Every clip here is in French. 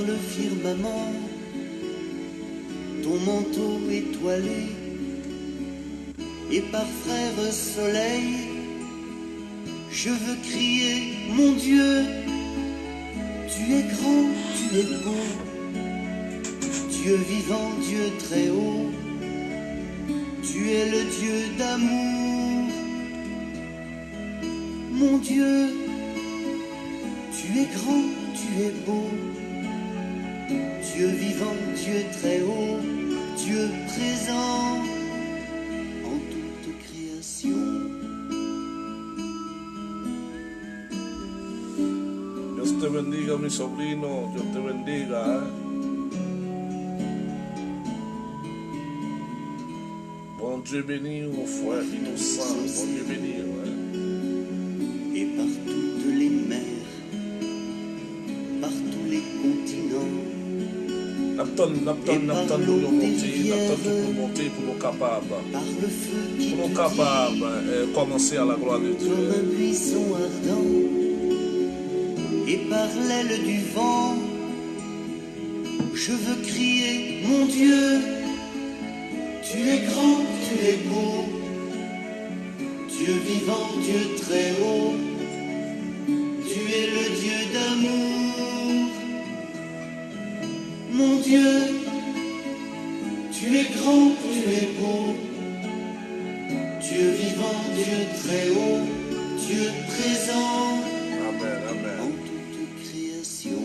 le firmament, ton manteau étoilé, et par frère soleil, je veux crier, mon Dieu, tu es grand, tu es beau, Dieu vivant, Dieu très haut, tu es le Dieu d'amour, mon Dieu, tu es grand, tu es beau, Dieu vivant, Dieu très haut, Dieu présent en toute création. Dios te bendiga, mi sobrino, Dios te bendiga. Bon Dieu béni, mon frère innocent, bon Dieu béni. Et par toutes les mers, par tous les continents, N'attend nous monter pour nous capables. par le feu qui Pour nous te capables tire, commencer à la gloire de Dieu. comme un buisson ardent, et par l'aile du vent, je veux crier, mon Dieu, tu es grand, tu es beau, Dieu vivant, Dieu très haut, tu es le Dieu d'amour, mon Dieu, tu es grand, tu es beau, Dieu vivant, Dieu très haut, Dieu présent Amen, en amen. toute création.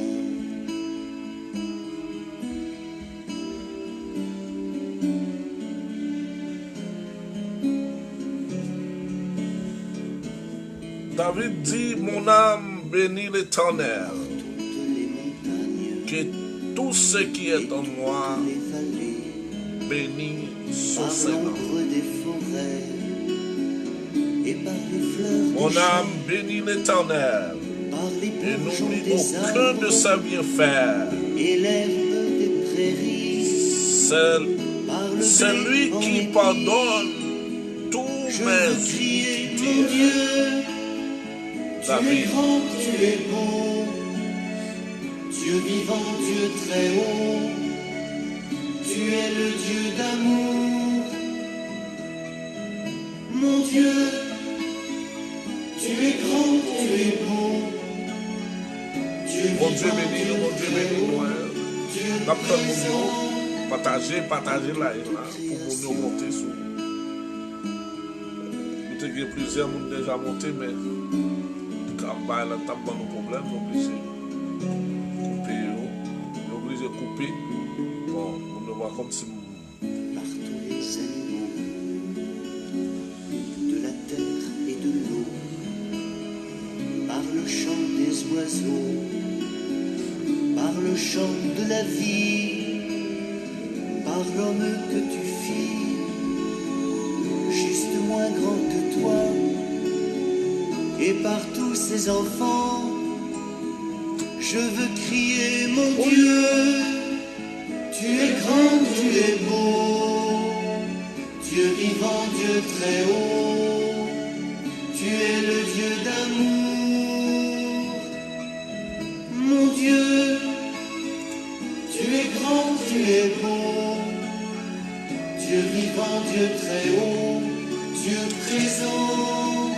David dit, mon âme bénit l'Éternel, Toutes les montagnes, que tout ce qui est en moi les vallées, bénit son par Seigneur. l'ombre des forêts et par les fleurs Mon des âme champs, bénit l'Éternel par les et bourgeons n'oublie des aucun de arbres ses bienfaits. et l'herbe des prairies, par le C'est blé lui en qui épi. pardonne tous Je mes veux crier, mon iniquités. Dieu, tu es David. grand, tu es beau, Dieu vivant, Dieu très haut, tu es le Dieu d'amour, mon Dieu, tu es grand, tu es beau, Dieu Mon Dieu vivant, béni, Dieu mon Dieu très béni, haut, moi. Dieu D'après mon présent. Dieu, partagez là, pour nous monter sur. Nous avons plusieurs, nous avons déjà monté, mais quand on a un problème, nous sommes obligés de couper. Nous sommes obligés de couper. Bon, on ne voit comme si. Par tous les animaux de la terre et de l'eau, par le chant des oiseaux, par le chant de la vie, par l'homme que tu fis, juste moins grand que toi, et par tous ces enfants, je veux crier, mon Dieu, tu es grand, tu es beau, Dieu vivant, Dieu très haut, tu es le Dieu d'amour, mon Dieu, tu es grand, tu es beau, Dieu vivant, Dieu très haut, Dieu présent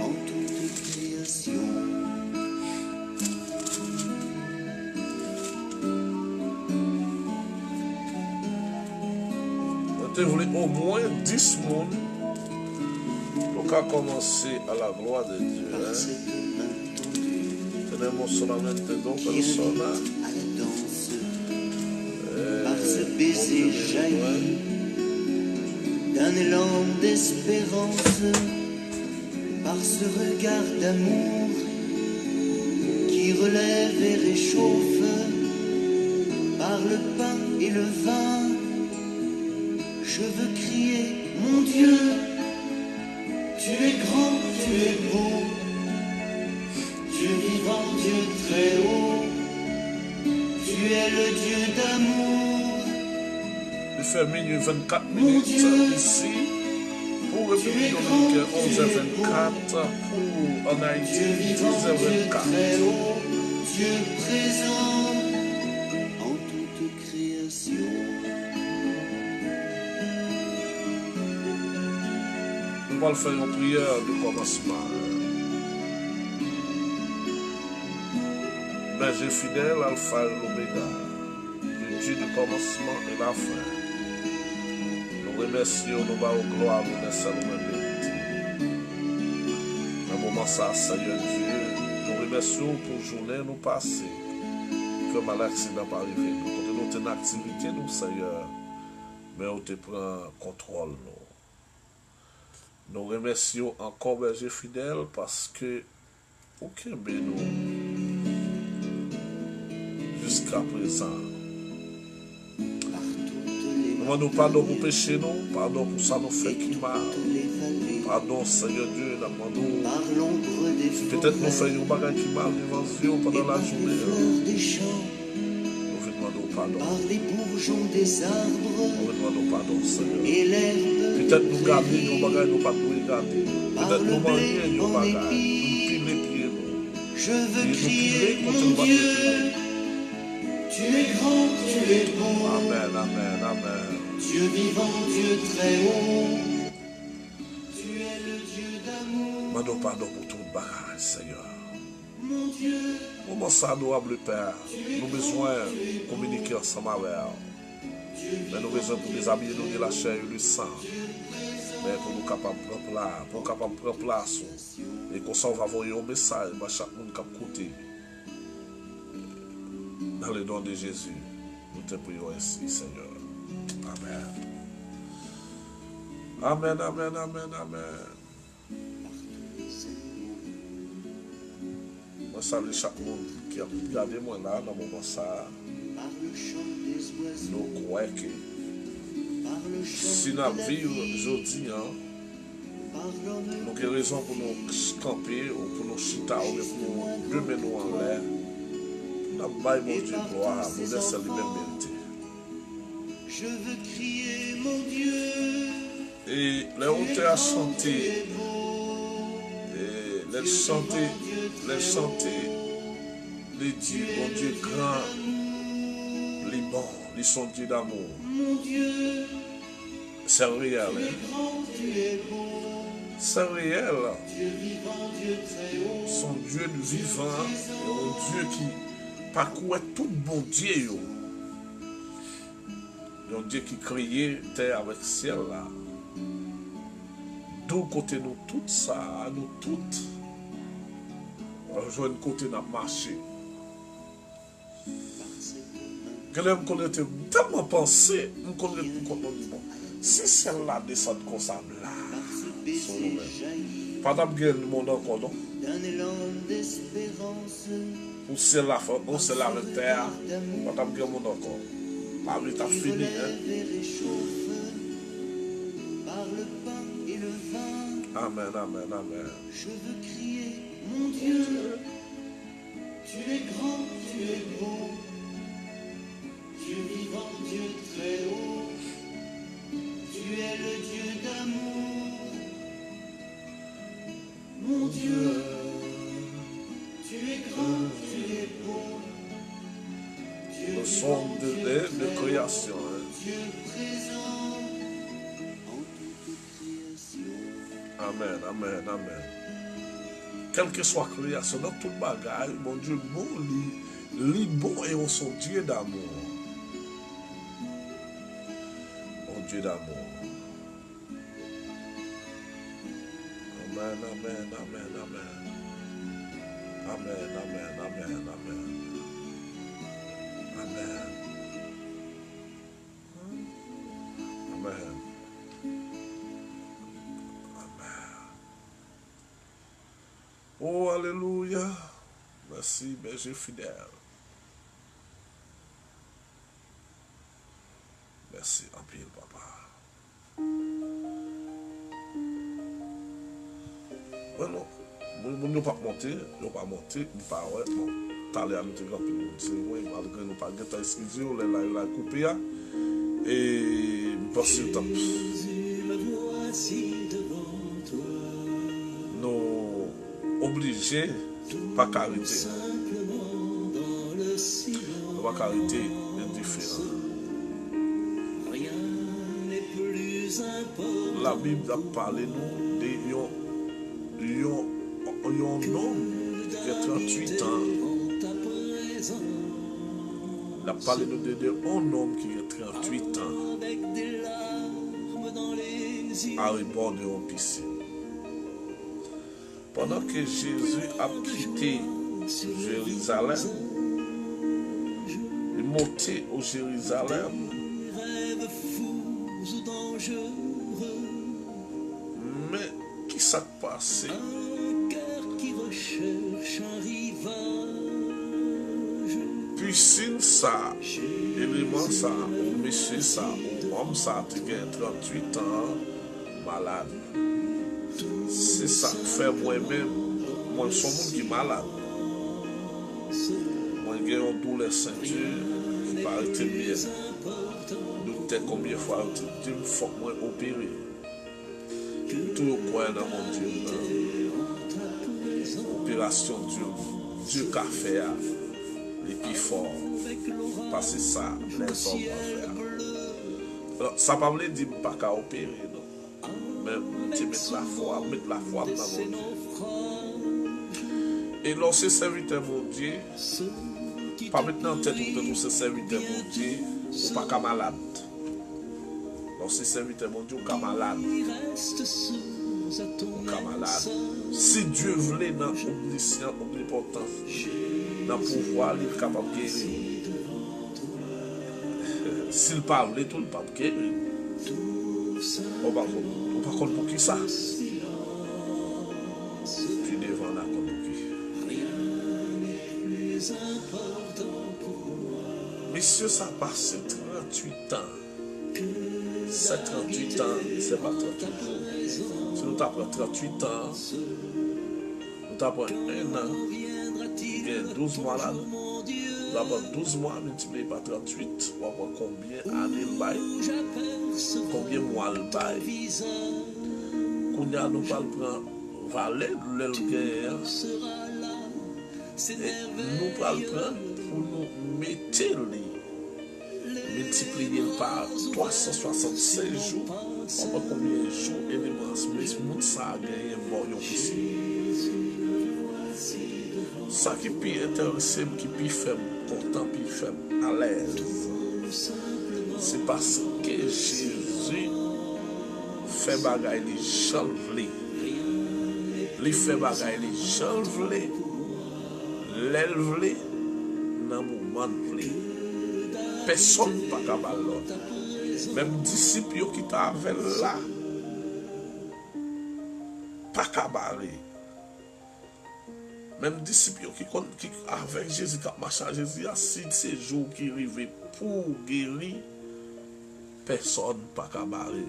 en toute création. Je voulais au moins 10 mondes pour commencer à la gloire de Dieu. Par cette main tendue Tenemos solamente dos qui invite personas. à la danse, par ce baiser jailli d'un élan d'espérance, par ce regard d'amour qui relève et réchauffe, par le pain et le vin, je veux crier, mon Dieu, tu es grand, tu es beau, Dieu vivant, Dieu très haut, tu es le Dieu d'amour, Il fait minuit 24 Mon minutes Dieu, ici. Pour République Dominicaine, 11h24. Pour en Haïti, Dieu vivant, Dieu 10h24. très haut, Dieu présent va faire une prière de commencement. Berger fidèle, Alpha et l'Oméga, le Dieu du commencement et la fin. Nous remercions, nous bavons gloire, nous laissons nous vérité. Dans le moment ça, Seigneur Dieu, nous remercions pour journée nous passer. Que mal accident pas arrivé. Nous avons une activité, nous, Seigneur, mais on te prend contrôle, nous. Nous remercions encore berger fidèle parce que aucun nous jusqu'à présent. Nous demandons pardon pour péché, nous, pardon pour ça nous fait qui mal. Pardon, Seigneur Dieu, nous demandons. Peut-être nous faisons un bagage qui mal devant Dieu pendant la journée. Nous demandons pardon. Nous demandons pardon, Seigneur. Peut-être nous garder nos bagages, nous pas nous regarder. Peut-être nous manger nos bagages, nous piler les pieds. Je veux crier, mon Dieu. Tu es grand, tu es bon. Amen, amen, amen. Dieu vivant, Dieu très haut. Tu es le Dieu d'amour. Demandons pardon pour tout le bagage, Seigneur. Mon Dieu. Comment ça, adorable Père, nous avons besoin de communiquer ensemble avec vous. Mais nous avons besoin pour déshabiller nous de la chair et du sang. Mais pour nous capables de prendre place. Et qu'on s'en va envoyer un message à chaque monde qui a côté. Dans le nom de Jésus, nous te prions ainsi, Seigneur. Amen. Amen, amen, amen, amen. Je salue chaque monde qui a regardé moi là dans le moment ça. Nous croyons que si nous vivons aujourd'hui, nous avons raison pour nous camper ou pour nous chita ou pour nous remettre nous en l'air. Nous avons mon Dieu gloire, nous laissons les mêmes vérités. Je veux crier mon Dieu. Et les hauteurs à chanter, les chanter, les Dieu, mon Dieu grand, les bons, les sont Dieu d'amour. Mon Dieu, c'est réel. C'est réel. Dieu vivant, Dieu très haut. Son Dieu vivant, un Dieu qui parcourt tout bon Dieu. Un Dieu qui créait terre avec ciel là. D'où côté nous tout ça, nous toutes. On joue un côté dans le marché. Que je me connais tellement pensé, je me connais bon. Si celle-là descend comme ça, là, son nom. Pas d'abgel mon encore, non? D'un élan d'espérance. Ou celle-là, on se lave la terre, pas d'abgel mon encore. La vie t'a fini, hein? Par le pain et le vin. Amen, amen, amen. Je veux crier, mon Dieu. Tu es grand, tu es beau. Dieu vivant, Dieu très haut. Tu es le Dieu d'amour. Mon Dieu, tu es grand, tu es beau. Dieu Le son de création. Hein. Dieu présent en toute création. Amen, amen, amen. Quelle que soit la création, dans tout bagage, mon Dieu, bon, li bon et on son Dieu d'amour. Mon Dieu d'amour. Amen, amen, amen, amen. Amen, amen, amen, amen. Amen. Amen. Oh, alléluia. Merci, berger fidèle. Merci, en pile, papa. Bueno, nous ne pas monter, nous pas monter, nous pas ouais, bon. T'allez à nous te grand plus, c'est moi, malgré nous pas guetter excusez, on l'a coupé et passer le temps. Nous obligés pas carité. Nous pas carité indifférent. La Bible a parlé nous de un homme qui a 38 ans. Il a parlé de un homme qui a 38 ans à rebord d'une piscine. Pendant que Jésus a quitté Jérusalem, il montait au Jérusalem. Mais qui s'est passé? Piscine ça, élément ça, ou monsieur ça, ou homme ça, qui a 38 ans, malade. C'est ça que fait moi-même, moi, je suis un monde qui est malade. Moi, j'ai une douleur ceinture, qui paraît bien. Docteur, combien de fois, il faut que moi opérer. Tout le coin dans mon Dieu, opération Dieu qu'a fait, les plus forts, parce que ça, les hommes vont faire. Alors, ça ne veut pas dire pas qu'à opérer, non. Mais tu mettre la foi dans mon Dieu. Et lorsque serviteur mon Dieu, pas maintenant en tête où ce serviteur mon Dieu, ou pas qu'à malade. Lorsque serviteur mon Dieu, ou qu'à malade. Ou qu'à malade. Si Dieu voulait dans l'omniscience, omnipotence, dans le pouvoir, il est capable de guérir. S'il parle, tout le pape guérir. Par contre, pour qui ça? Puis devant la contre qui? Monsieur, ça passe 38 ans. C'est 38 ans, c'est pas 38 jours. Si nous t'apprenons 38 ans, nous t'apprenons 1 an, il y a 12 mois là. Nous avons 12 mois multiplié par 38, on va voir combien d'années le bail, combien de mois le bail. Quand nous prendre valet de l'elguerre, nous allons prendre pour nous mettre multiplier par 365 jours, on va voir combien de jours éléments, mais tout ça a gagné un bon ici. Ça qui est plus intéressant, qui est plus faible, pourtant plus faible, à l'aise, c'est parce que Jésus fait bagaille les gens vle. Il fait bagaille les gens vle. L'elle vle dans le moment vle. Personne pas capable l'autre. Même disciples qui t'avaient là, pas capable. Même disciples qui avec Jésus, qui marchent à Jésus, il y a 6 jours qui arrivent pour guérir, personne pas capable.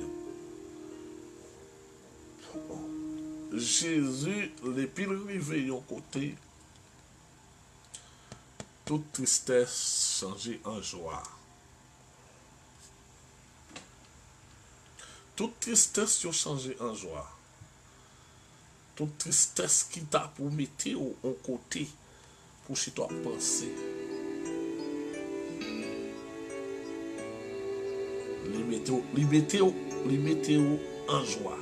Jésus, les pires arrivés d'un côté, toute tristesse changée en joie. Toute tristesse changée en joie. Toute tristesse qui t'a pour mettre au côté pour chez toi penser. Les mettez en joie.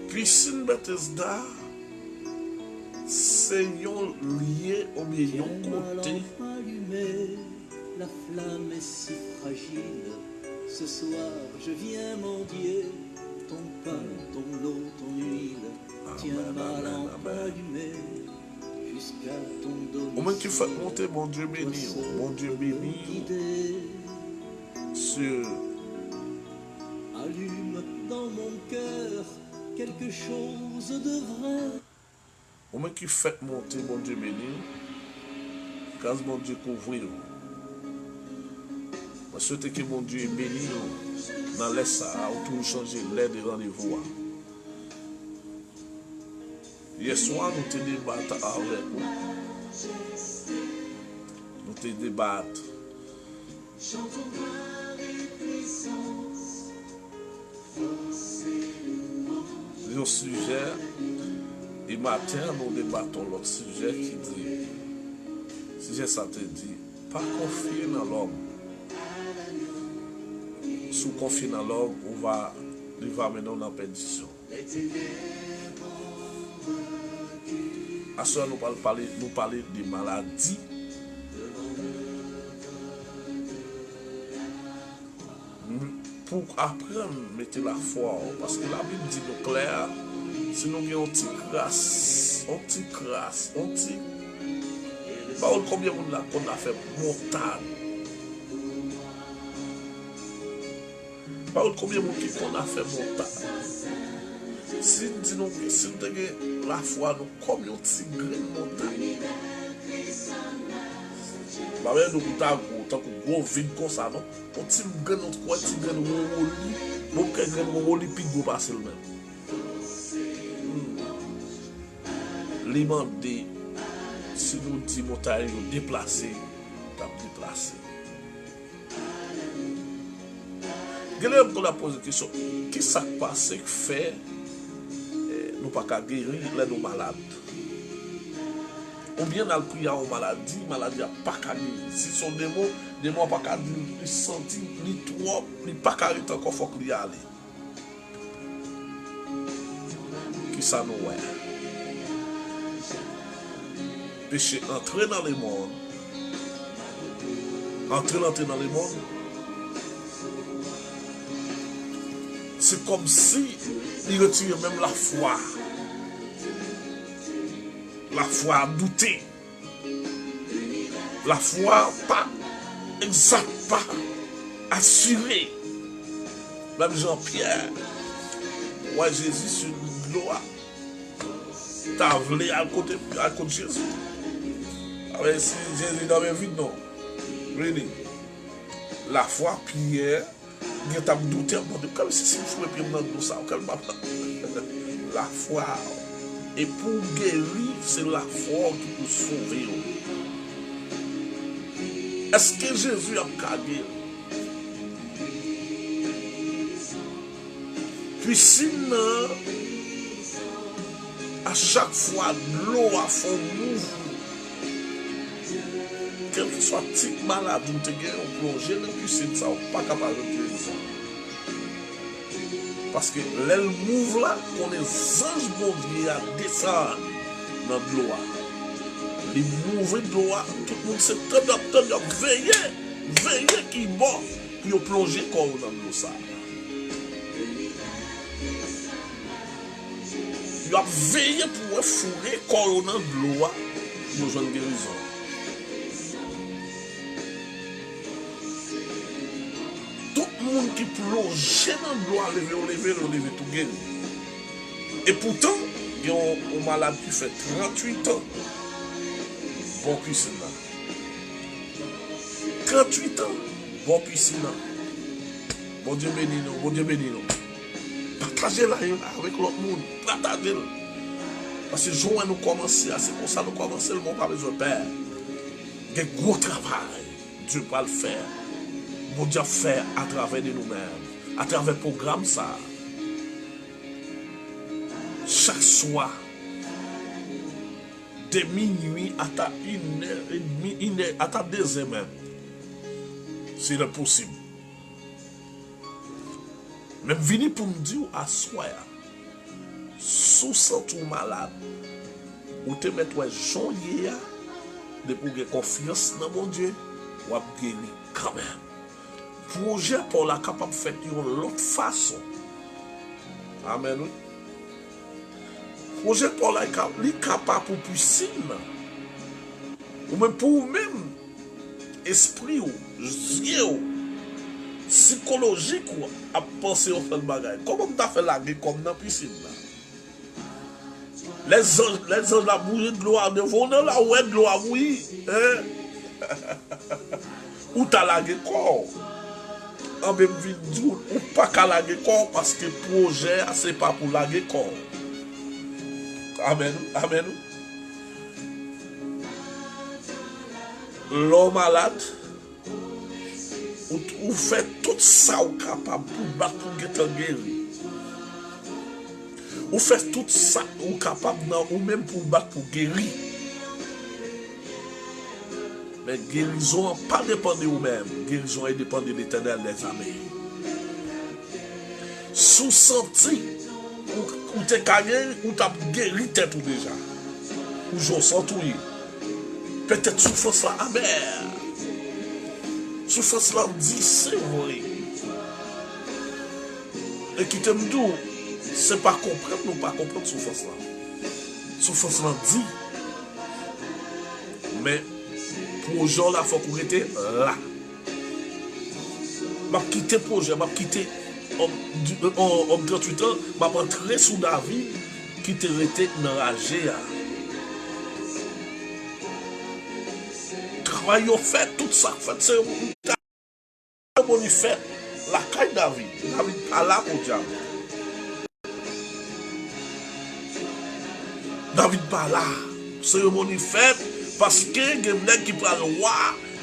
Piscine Bethesda, c'est lié au meilleur côté. La flamme est si fragile. Ce soir, je viens, mon Dieu, ton pain, ton eau, ton huile. Tiens ma lampe allumée jusqu'à ton domicile. Au moins qui fait monter, mon Dieu béni, sur. Allume dans mon cœur quelque chose de vrai. Au moins qui fait monter, mon Dieu béni, quand mon Dieu couvrir. Je souhaite que mon Dieu béni dans l'air ça, ou tout changer l'air de rendez-vous. Hier soir, nous te débattons avec vous. Nous te débattons. Le sujet, et matin, nous débattons l'autre sujet qui dit, sujet ça te dit, pas confier dans l'homme. sous confiné dans l'homme, il va mener en perdition. À ce nous parler des maladies. Pour apprendre à mettre la foi, parce que la Bible dit nous clair, si nous avons anti-crasse, combien de monde là qu'on a fait montagne? Combien de monde qu'on a fait montagne? Si nous avons la foi, nous combien de grain de montagne? Bah ouais, nous avons tant que gros vide comme ça, non? On tire grain notre quoi, tire grain de woli, bon que grain de woli puis go passer le même. L'imandé, si nous disons montagne déplacé, t'as déplacé. Quelqu'un qu'on a posé la question, qui s'est passé que fait nous pas qu'à guérir les nos malades? Ou bien dans le prière aux maladies, maladie n'a pas qu'à guérir. Si son démon n'a pas qu'à dire, il sentit, ni trop, ni pas qu'à être encore, il faut qu'il y aille. Qui ça nous ouais? Péché entrer dans le monde. Entrer dans le monde. C'est comme si il retirait même la foi. La foi à douter. La foi pas exact, pas assurée. Même Jean-Pierre, ouais, Jésus sur une gloire. T'as voulu à côté de Jésus. Alors, si Jésus dans mes vies, non. Really. La foi, Pierre, il t'a douté, comme si c'est fou et puis on a ça. La foi. Et pour guérir, c'est la foi qui peut sauver. Est-ce que Jésus a guéri? Puis sinon, à chaque fois, l'eau a fait mouvement. Quel que soit le type malade, on plonge dans la piscine, ça n'est pas capable de guérir ça. Parce que l'aile mouve là, on est anges bon Dieu à descendre dans l'eau. Les mouvements de l'eau, tout le monde s'est veillez qui est bon pour plonger corps dans l'eau ça. Il a veillé pour fourrer corps dans l'eau pour besoin de guérison. Tout le monde qui plonge dans l'eau, lever tout guéri. Et pourtant, il y a un malade qui fait 38 ans. Bon piscine là. 38 ans. Bon piscine là. Bon Dieu béni nous. Bon Dieu béni nous. Partagez-la avec l'autre monde. Partagez-la. Parce que jour où nous commençons, c'est pour ça que nous commençons, le monde pas besoin de père. Il y a un gros travail. Dieu va le faire. Bon Dieu faire à travers de nous-mêmes. À travers le programme ça. Chaque soir. De minuit à ta 1h30, à ta 2h même. C'est possible. Même venir pour me dire à soi, sous sentir malade, ou te mettre jonglier, de pour avoir confiance dans mon Dieu, ou à guérir quand même. Projet pour la capable de faire de l'autre façon. Amen. Projet pour la capable pour piscine. Ou même pour même esprit ou yeux psychologique ou à penser au fait de bagaille. Comment tu as fait la guerre comme dans la piscine là? Les anges la bouille de l'eau devant nous la ouette de l'eau à bouillir. Ou tu as la guerre corps. En même vidéo, ou pas qu'à la guerre corps parce que le projet c'est pas pour la guerre corps. Amen. Amen. L'homme malade, ou fait tout ça ou capable pour battre pour guérir. Ou fait tout ça ou capable ou même pour battre pour guérir. Mais guérison pas dépend de vous-même. Guérison dépend de l'Éternel des armées. sous senti ou te gagné ou t'as guéri tête ou déjà. Ou j'en sens tout. Peut-être souffrance là amère. Souffrance là dit c'est vrai. Et qui t'aime d'où, c'est pas comprendre ou pas comprendre souffrance là. Souffrance là dit. Mais pour gens là, il faut qu'on était là. Je vais quitter le projet, je vais quitter en 38 ans, je vais rentrer sous David qui te resté enragé. Travail fait, tout ça fait, c'est un fait. La caille David, David pas là au diable. David pas là, cérémonie faite parce que les nègres qui prennent le roi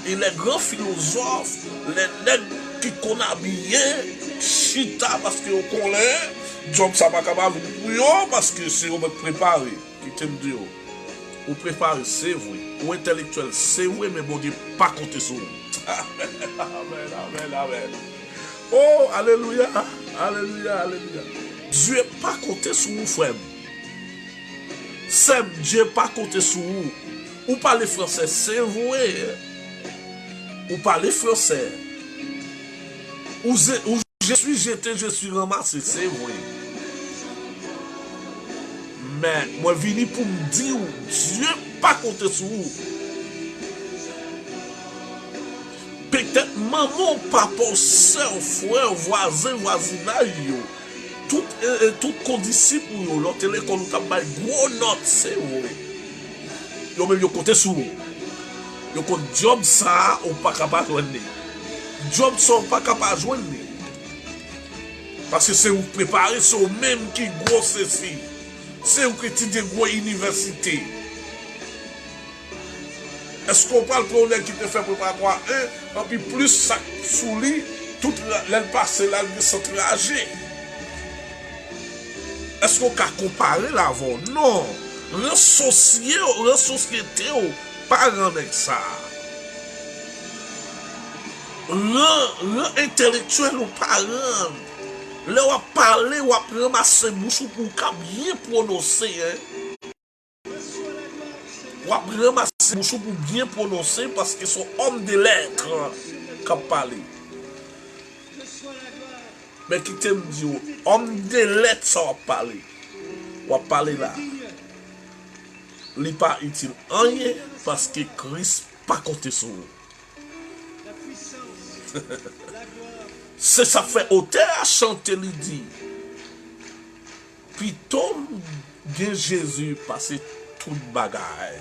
et les grands philosophes, les nègres qui connaissent habillé, chita parce que on connaît, job ça pas capable pour eux parce que c'est on préparé, qui t'aime dire. Ou préparé, c'est vrai. Ou intellectuel, c'est vrai, mais bon Dieu, pas compter sur vous. Amen, amen, amen, amen. Oh, alléluia, alléluia, alléluia. Dieu n'est pas compté sur vous, frère. C'est Dieu pas compté sur vous. Ou parlez français, c'est vrai. Ou parlez français. Ou je suis jeté, je suis ramassé, c'est vrai. Mais moi, je viens pour me dire, Dieu n'est pas compté sur vous. Peut-être maman, papa, soeur, frère, voisin, voisinage, tout condisciple, l'autre l'école, nous avons gros notes, c'est vrai. Yo même yo compté sur vous. Yo compte job ça, ou pas capable de joindre. Job ça, ou pas capable de joindre. Parce que c'est vous préparer, c'est vous même qui gros ceci. C'est vous qui étudiez gros université. Est-ce qu'on parle pour les qui te fait préparatoire 1, et puis plus ça sous lui, toute l'aile passée là, il s'entrager. Est-ce qu'on peut comparer l'avant? Non. La société, pas avec ça. L'intellectuel ou parent. Là, on va parler, on va ramasser bouche pour bien prononcer. On va ramasser bouche pour bien prononcer parce qu'ils sont hommes de lettres qui parlent. Mais qui t'aime dire, homme de lettres, ça va parler. On va parler là. Il n'est pas utile rien parce que Christ n'a pas compté sur vous. C'est ça fait auteur à chanter, lui dit. Puis tombe bien Jésus passer toute bagaille.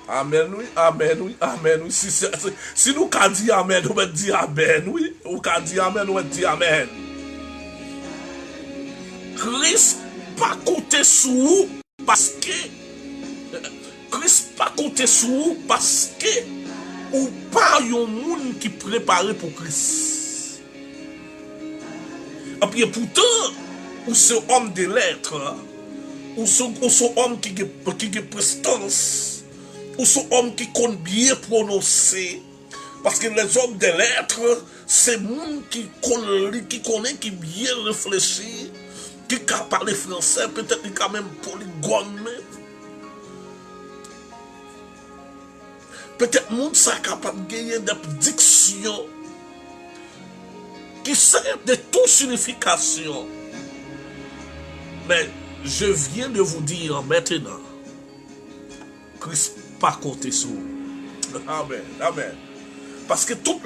Amen, oui, amen, oui, amen, oui. Si nous qu'à dire amen, nous va dire amen, oui. Ou qu'à dire amen, nous va dire amen. Christ pas compté sur vous parce que Christ pas compté sur vous parce que ou pas yon monde qui préparé pour Christ. Et puis pourtant, ou ce homme de lettres, ou ce homme qui a prestance, ou ce homme qui connaît bien prononcer, parce que les hommes de lettres, c'est monde qui connaît, qui bien réfléchit, qui peut parler français, peut-être qui quand même polygone. Peut-être monde ça capable de gagner des dictions qui servent de toute signification. Mais je viens de vous dire maintenant, Christ pas compté sur vous. Amen, amen. Parce que toutes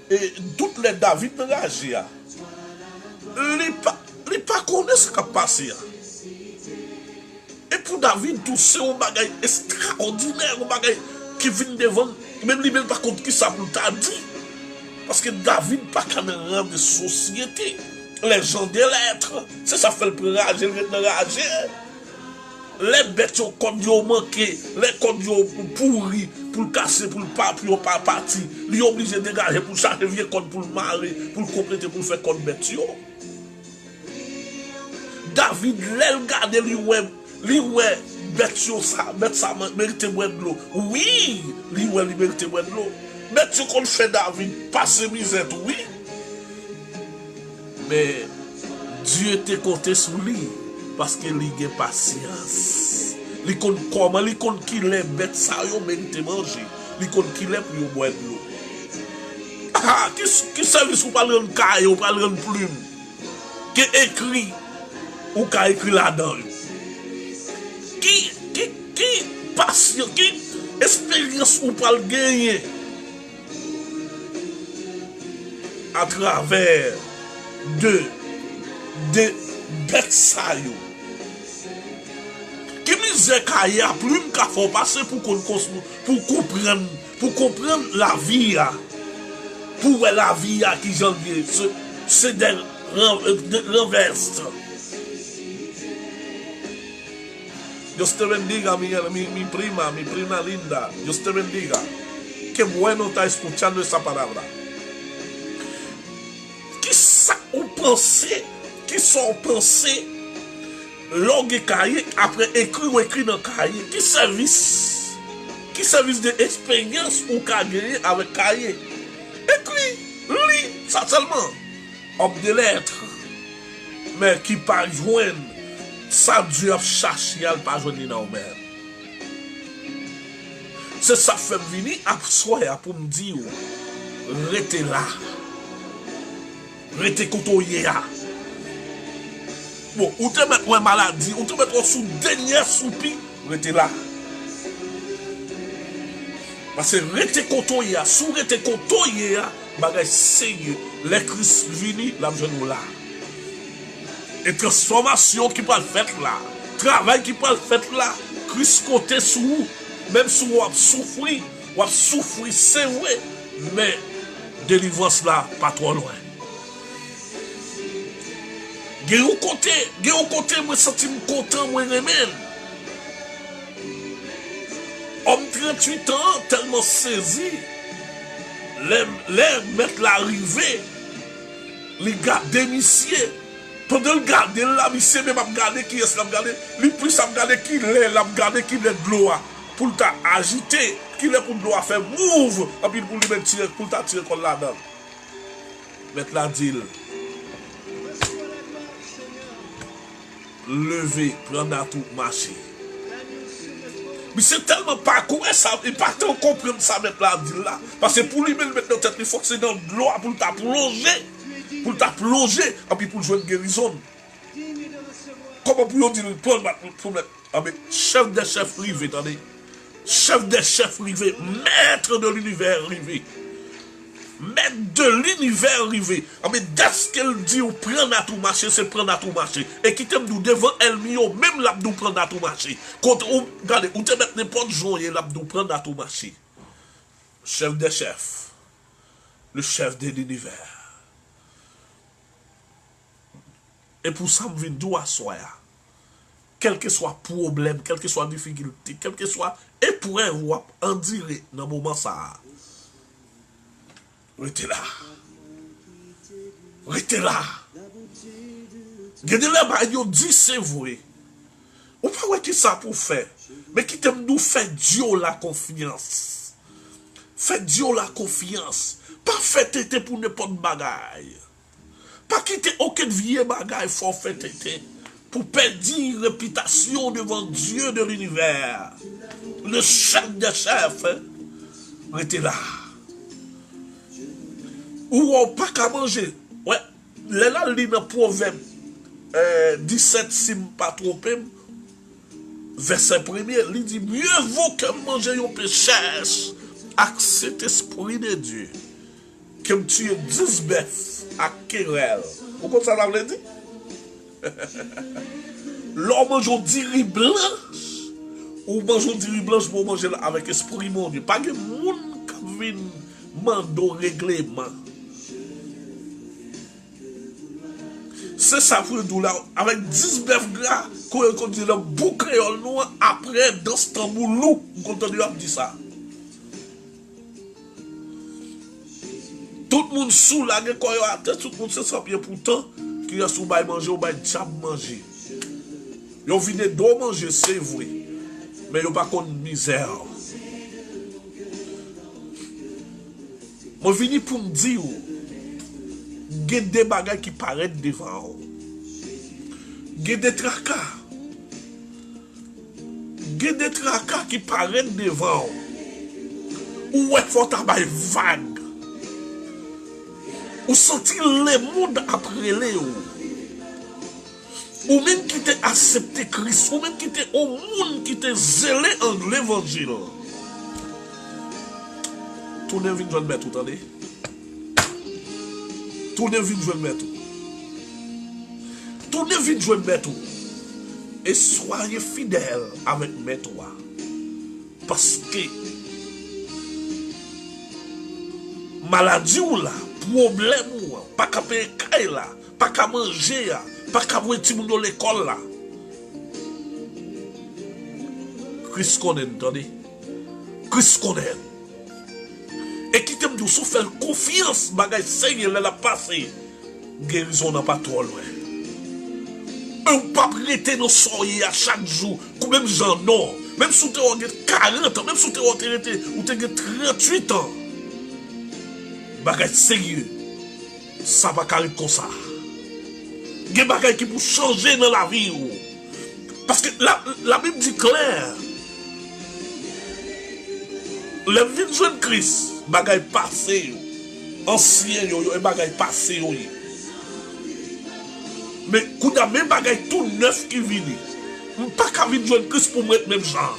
les David de la GIA, ils pas connaissent ce qui a passé. Et pour David, tout c'est un bagage extraordinaire, un bagage qui vient devant, même lui, par contre, qui ça pour t'a dit. Parce que David pas qu'un rang de société. Les gens des lettres, c'est ça fait le plus rager, le rager. Les bêtes au code yo manqué, les codes yo pourri, pour le casser, pour le pas parti. Ils sont obligés de dégager pour chaque vieux code pour le marrer, pour le compléter, pour faire code bête yo. David, l'elle garde lui ouais, bête ça mérite moins de l'eau. Oui, lui mérite moins de l'eau. Bête qu'on fait David, pas se misère, oui. Mais Dieu te compté sur lui parce qu'il a patience. Il compte comment, il compte qu'il est bête, ça il mérite manger. Il compte qu'il est pour boire de l'eau. Ah, qui service ou pas le cahier ou pas le plume? Qui écrit ou qui écrit là-dedans? Qui patient, qui expérience ou pas le gagner à travers de bêtes ça yo? Qui misère cahier a plume qu'a faut passer pour comprendre la vie là. Pour la vie qui janvier, c'est des renverses. Dios te bendiga, mi prima linda. Dios te bendiga. Qué bueno está escuchando esa palabra. Qui ça ou pensez, qui sont pensés, longue cahier, après écrit dans cahier, qui service d'expérience ou gagné avec cahier. Écrit, lit, ça seulement. Homme de lettres. Mais qui pas joindre, ça Dieu a cherché, il pas joindre dans le même. C'est ça fait venir à soi pour me dire, restez là. Restez côtoyé là. Bon, ou te mettre une maladie, ou te mettre sous dernier soupir, restez là. Parce que rete côtoyé, sous rete côtoyé, bagay sérieux, les Christ vini, la jeune là. Et transformation qui peut le faire là, travail qui peut le faire là, Christ côté sous vous, même si vous souffrir, c'est vrai, mais délivrance là, pas trop loin. Gè ou côté, moi senti content, moi remède. Homme 38 ans, tellement saisi, les mettre l'arrivée, les garder monsieur. Pendant le garder là, monsieur même a regardé qui est-ce l'a regardé, lui plus a regardé qui l'est, l'a regardé qui est de l'eau, pour t'a agiter, qui est pour l'eau à faire move, et puis pour lui mettre tirer, pour t'a tirer comme là-dedans. Mettre la deal. Lever, prendre à tout marcher. Mais c'est tellement pas courir ça, il pas tant comprendre ça mettre la deal là. Parce que pour lui même mettre dans tête, il faut que c'est dans l'eau pour t'a plonger, et puis pour jouer une guérison. Comment pour dire pour mettre, mais chef des chefs rivé, attendez. Chef des chefs rivé, maître de l'univers rivé. Maître de l'univers rivé. Mais dès ce qu'elle dit, ou prendre à tout marché, c'est prendre à tout marché. Et qui t'aime nous devant elle, même l'abdou prendre à tout marché. Quand on, regardez, ou te mettre n'importe journée, l'abdou prendre à tout marché. Chef des chefs. Le chef de l'univers. Et pour ça, je viens d'où à soi. Quel que soit problème, quelle que soit difficulté, quel que soit épreuve, en direct dans le moment ça. Restez là. Restez là. Regardez là, il dit c'est vrai. On pas voir qui ça pour faire. Mais qui t'aime nous faire Dieu la confiance. Faites Dieu la confiance. Pas fait tété pour n'importe bagaille. Pas quitter aucune vieille bagaille faut faire tété. Pour perdre réputation devant Dieu de l'univers. Le chef des chefs. Restez là. Ou on pas qu'à manger. Ouais, là, il y a un proverbe 17, si je ne pas trompé, verset 1er, il dit mieux vaut que manger un péché avec cet esprit de Dieu que me tuer 10 bœufs à querelle. Vous comprenez ça, ça veut dire? L'homme mange du riz blanche ou mange du riz blanche pour manger avec esprit mon Dieu. Pas que monde qui vient mando règlement. C'est ça pour nous là, avec 10 bœufs gras, qu'on dit le bouc créole noir, après dans Stamboulou, on continue à dire ça. Tout le monde sous la gueule, tout le monde se sent bien pourtant, qui a sous bail manger ou bail diable manger. Ils viennent d'eau manger, c'est vrai, mais ils n'ont pas contre misère. Moi, je viens pour me dire, il y a des bagages qui paraissent devant. Il y a des tracas. Il y a des tracas qui paraissent devant. Ou il faut travailler vague. Ou sentir le monde après les ou même qui t'a accepté Christ, ou même qui t'a au monde qui t'a zélé en l'évangile. Tournez vite, je vais le mettre, attendez. Tournez vite, je vais le mettre. Tournez vite, je vais le mettre. Et soyez fidèles avec mes toi. Parce que maladie ou là, problème ou pas qu'à payer là, pas qu'à manger, pas qu'à voir petit monde dans l'école là. Christ connaît, attendez. Christ connaît. Et qui t'aime tout, sauf faire confiance, bagay Seigneur, elle a passé. Guérison n'a pas trop loin. Un pas prêter nos soyez à chaque jour, comme même j'en non. Même si tu as 40 ans, même si tu as 38 ans. Bagay sérieux. Ça va carrer comme ça. Il y a des bagages qui peuvent changer dans la vie. Parce que la Bible dit clair. Le vie de jeune Christ, bagages passés, anciens, et bagages passés. Mais quand il y a même bagages tout neuf qui viennent, je ne peux pas vivre de jeune Christ pour mettre même genre.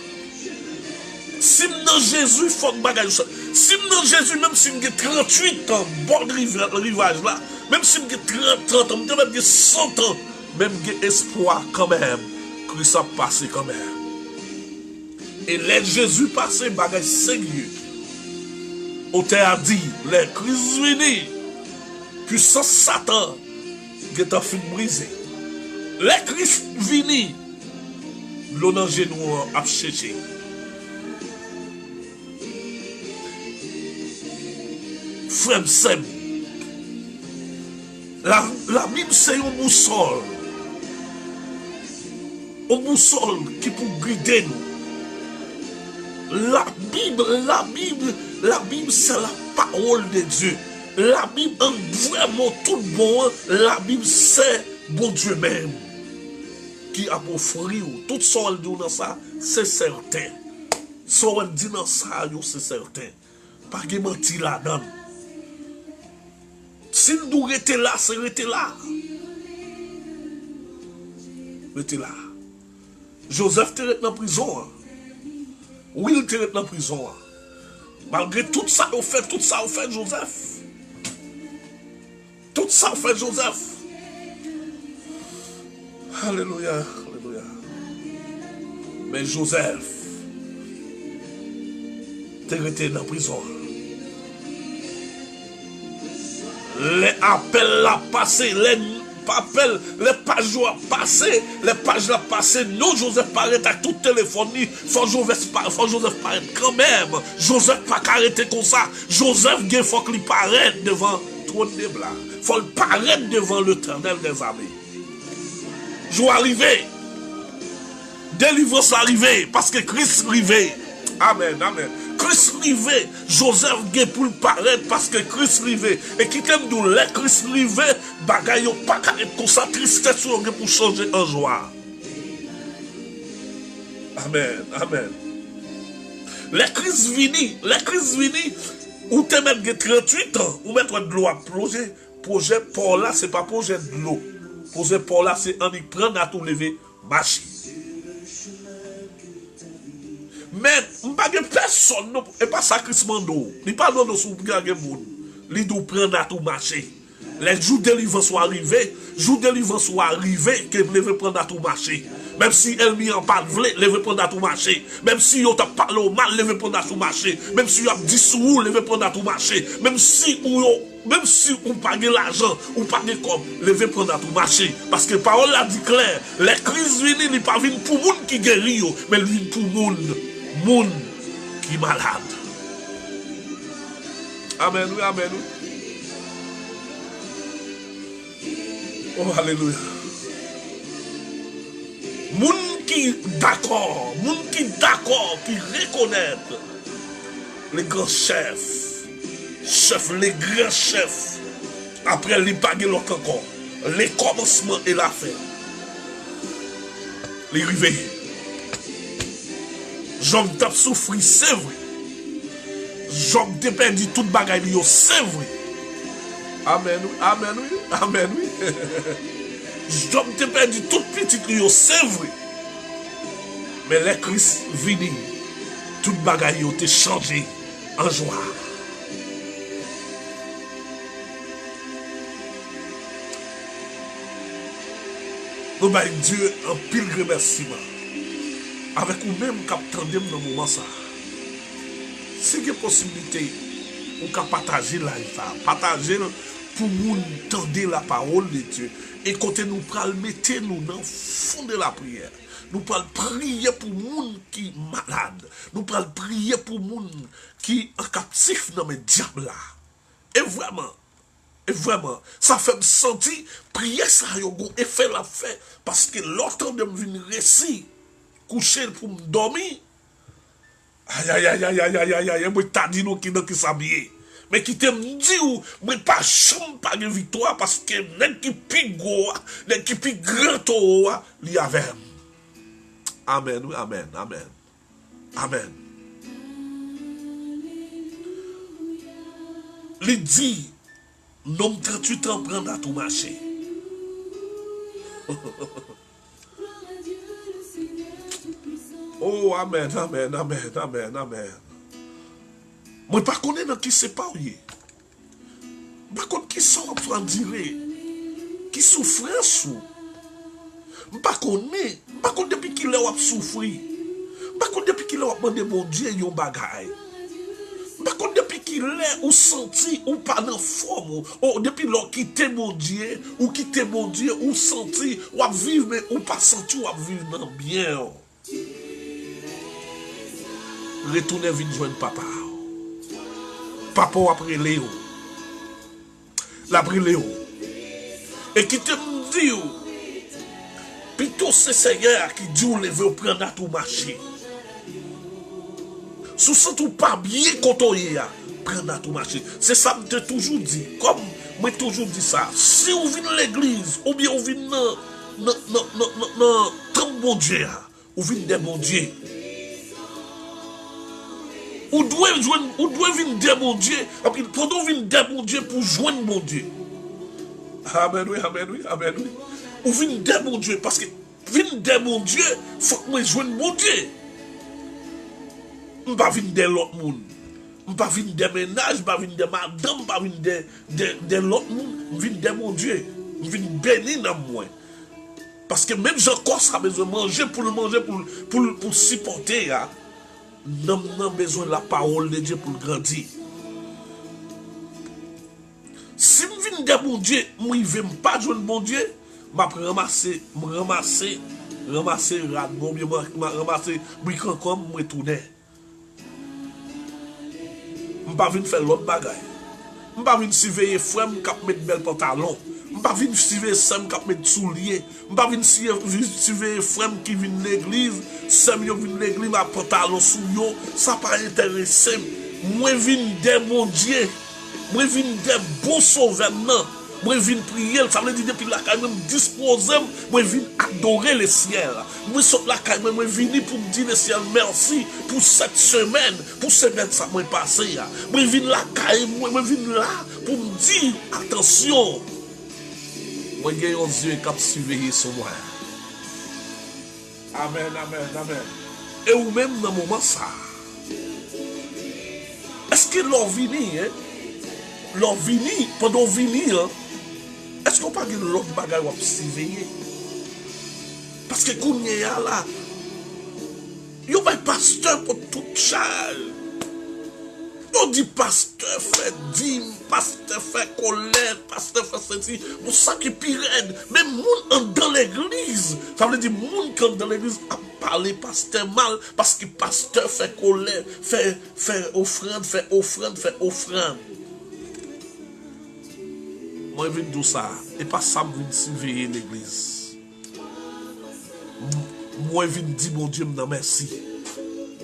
Si dans Jésus, il faut que bagage. Si dans Jésus, même si j'ai 38 ans, bon rivage là, même si j'ai 30 ans, même j'ai 100 ans, même j'ai espoir quand même, que ça passe quand même. Et les Jésus passé, bagage sérieux. On t'a dit, les Christ venus, puissance Satan, qui est en fin brisé. Les Christ venus, l'on a genou à chercher. Frère Sem, la Bible c'est une boussole. Une boussole qui peut guider nous. La Bible c'est la parole de Dieu. La Bible est vraiment tout bon. La Bible c'est bon Dieu même. Qui a offert tout ce qu'on dit dans ça, c'est certain. Ce qu'on dit dans ça, c'est certain. Pas de mentir là-dedans. Si nous restons là, c'est rester là. Rester là. Joseph était dans la prison. Will était dans la prison. Malgré tout ça, on fait Joseph. Tout ça, on fait Joseph. Alléluia, alléluia. Mais Joseph était dans la prison. Les appels la passé, les appels, les pages la passé, les pages la passé. Non, Joseph paraît à tout téléphonie. Faut Joseph paraît quand même. Joseph pas arrêter comme ça. Joseph, il faut qu'il paraît devant trône de blanc. Faut qu'il paraître devant l'Éternel des armées. Jour arrivé. Délivrance arrivé. Parce que Christ arrivé. Amen, amen. Christ rivé, Joseph gay pour le paraître parce que Christ rivé. Et qui t'aime d'où les Christ rivé, bagay yo pas qu'à être comme ça, tristesse pour changer en joie. Amen, amen. Les Christ vini, ou te mettre 38 ans, ou mettre de l'eau à projet pour là, c'est pas projet de l'eau. Projet pour là, c'est en y prendre à tout lever, marcher. Mais, je ne pas personne, et pas sacrissement d'eau. Il n'y a pas d'eau sur le monde. Il doit prendre à tout marché. Les jours de délivrance sont arrivés, que vous devez prendre à tout marché. Même si elle m'y en parle, vous devez prendre à tout marché. Même si vous avez parlé au mal, vous devez prendre à tout marché. Même si vous avez dit sous vous, vous devez prendre à tout marché. Même si vous payez l'argent, ou pas de comme, vous devez prendre à tout marché. Parce que la parole a dit clair, les crises viennent, ils ne pas venir pour le monde qui guérit, mais ils viennent pour le monde qui est malade. Amen, oui, amen. Oh, alléluia. Moun qui d'accord, qui reconnaît les grands chefs, les grands chefs. Après, il pas l'autre encore. Les commencements et la fin. Les rivés. Job t'a souffri, c'est vrai. Job t'a perdu toute bagaille, c'est vrai. Amen, oui, amen, oui, amen, oui. Job t'a perdu toute petite, c'est vrai. Mais les Christ vini, toute bagaille t'a changé en joie. Nous baillons Dieu un pile remerciement. Avec vous-même qui attendez dans le moment ça. Si il y a possibilité, ou qu'à partager la vie, partager pour nous entendre la parole de Dieu. Et quand nous prenons, mettez-nous dans le fond de la prière. Nous prenons prier pour les gens qui sont malades. Nous prenons prier pour les gens qui sont captifs dans les diables là. Et vraiment, ça fait me sentir, prier ça, et faire la fête. Parce que l'autre de me venir récit, coucher pour me dormir. Aïe, aïe, aïe, aïe, aïe, aïe, aïe, aïe, moi, t'as dit nous qui s'habiller. Mais qui te me dit, ou, moi, pas chambre, pas de victoire, parce que, n'est qui pi gros, n'est qui pi grand, li avec. Amen, oui, amen, amen. Amen. Il dit, l'homme 38 ans prend à tout marché. Oh, amen, amen, amen, amen, amen. Moi, pas connaître qui c'est pas oui. Pas connaître qui sont en dire, qui souffrance ou. Pas connaître depuis qu'il a souffri. Pas connaître depuis qu'il a demandé mon Dieu yon bagay. Pas connaître depuis qu'il est ou senti ou pas dans forme ou depuis lors quitter mon Dieu ou quitter mon Dieu ou senti ou à vivre mais ou pas senti ou à vivre dans bien. Retournez vite joindre papa. Papa après Léo. L'après Léo. Et qui te dit, plutôt c'est Seigneur qui dit ou lever ou prendre à tout marché. Sous ça tout pas bien côtoyer, prendre à tout marché. C'est ça que je toujours dit. Comme moi toujours dit ça. Si vous venez à l'église, ou bien vous venez dans bon Dieu, ou venez des bon Dieu. Ou doit venir de mon Dieu. Pendant venir de mon Dieu pour joindre mon Dieu. Amen, oui, amen, oui, amen, oui. Ou venir de mon Dieu. Parce que venir de mon Dieu, il faut que moi joigne mon Dieu. Je ne vais pas venir de l'autre monde. Je ne vais pas venir de ménage, je ne vais pas venir de madame, je ne vais pas venir de l'autre monde. Je viens de mon Dieu. Je viens bénir dans moi. Parce que même j'ai encore ça besoin de manger pour supporter. Nous avons besoin de la parole de Dieu pour grandir. Si je viens de mon Dieu, je ne vais pas jouer de mon Dieu, je vais ramasser rad, je vais ramasser briquet comme je vais tourner. Je ne vais pas venir faire l'autre bagaille. Je ne vais pas venir surveiller frère qui met bel pantalon. Je ne vais pas venir surveiller Sam qui met souliers. Je ne vais pas venir surveiller frère qui vient de l'église. Sam qui vient de l'église, ma pantalon sous yo. Ça pas intéressé. Moi, je viens de mon Dieu. Moi, je viens de bon sauveur. Moi, je viens prier. Ça veut dire depuis la caille, même disposer. Moi, je viens adorer le ciel. Moi, sur la caille, moi, je viens pour me dire le ciel merci pour cette semaine. Pour cette semaine, ça m'a passé. Moi, je viens la caille, moi, je viens là pour me dire attention. Moi, j'ai un Dieu qui a surveillé sur moi. Amen, amen, amen. Et ou même dans le moment ça. Est-ce que l'on vini, l'on vini, pendant vini, est-ce qu'on pas de l'autre bagage à surveiller? Parce que quand il y a là, il y a un pasteur pour tout charge. On dit pasteur fait dîme, pasteur fait colère, pasteur fait ceci, pour ça qui pire. Même moun dans l'église, ça veut dire moun qui dans l'église a parlé pasteur mal, parce que pasteur fait colère, fait offrande, fait offrande. Moi je viens de ça, et pas ça je viens surveiller l'église. Moi je viens dire mon Dieu, merci.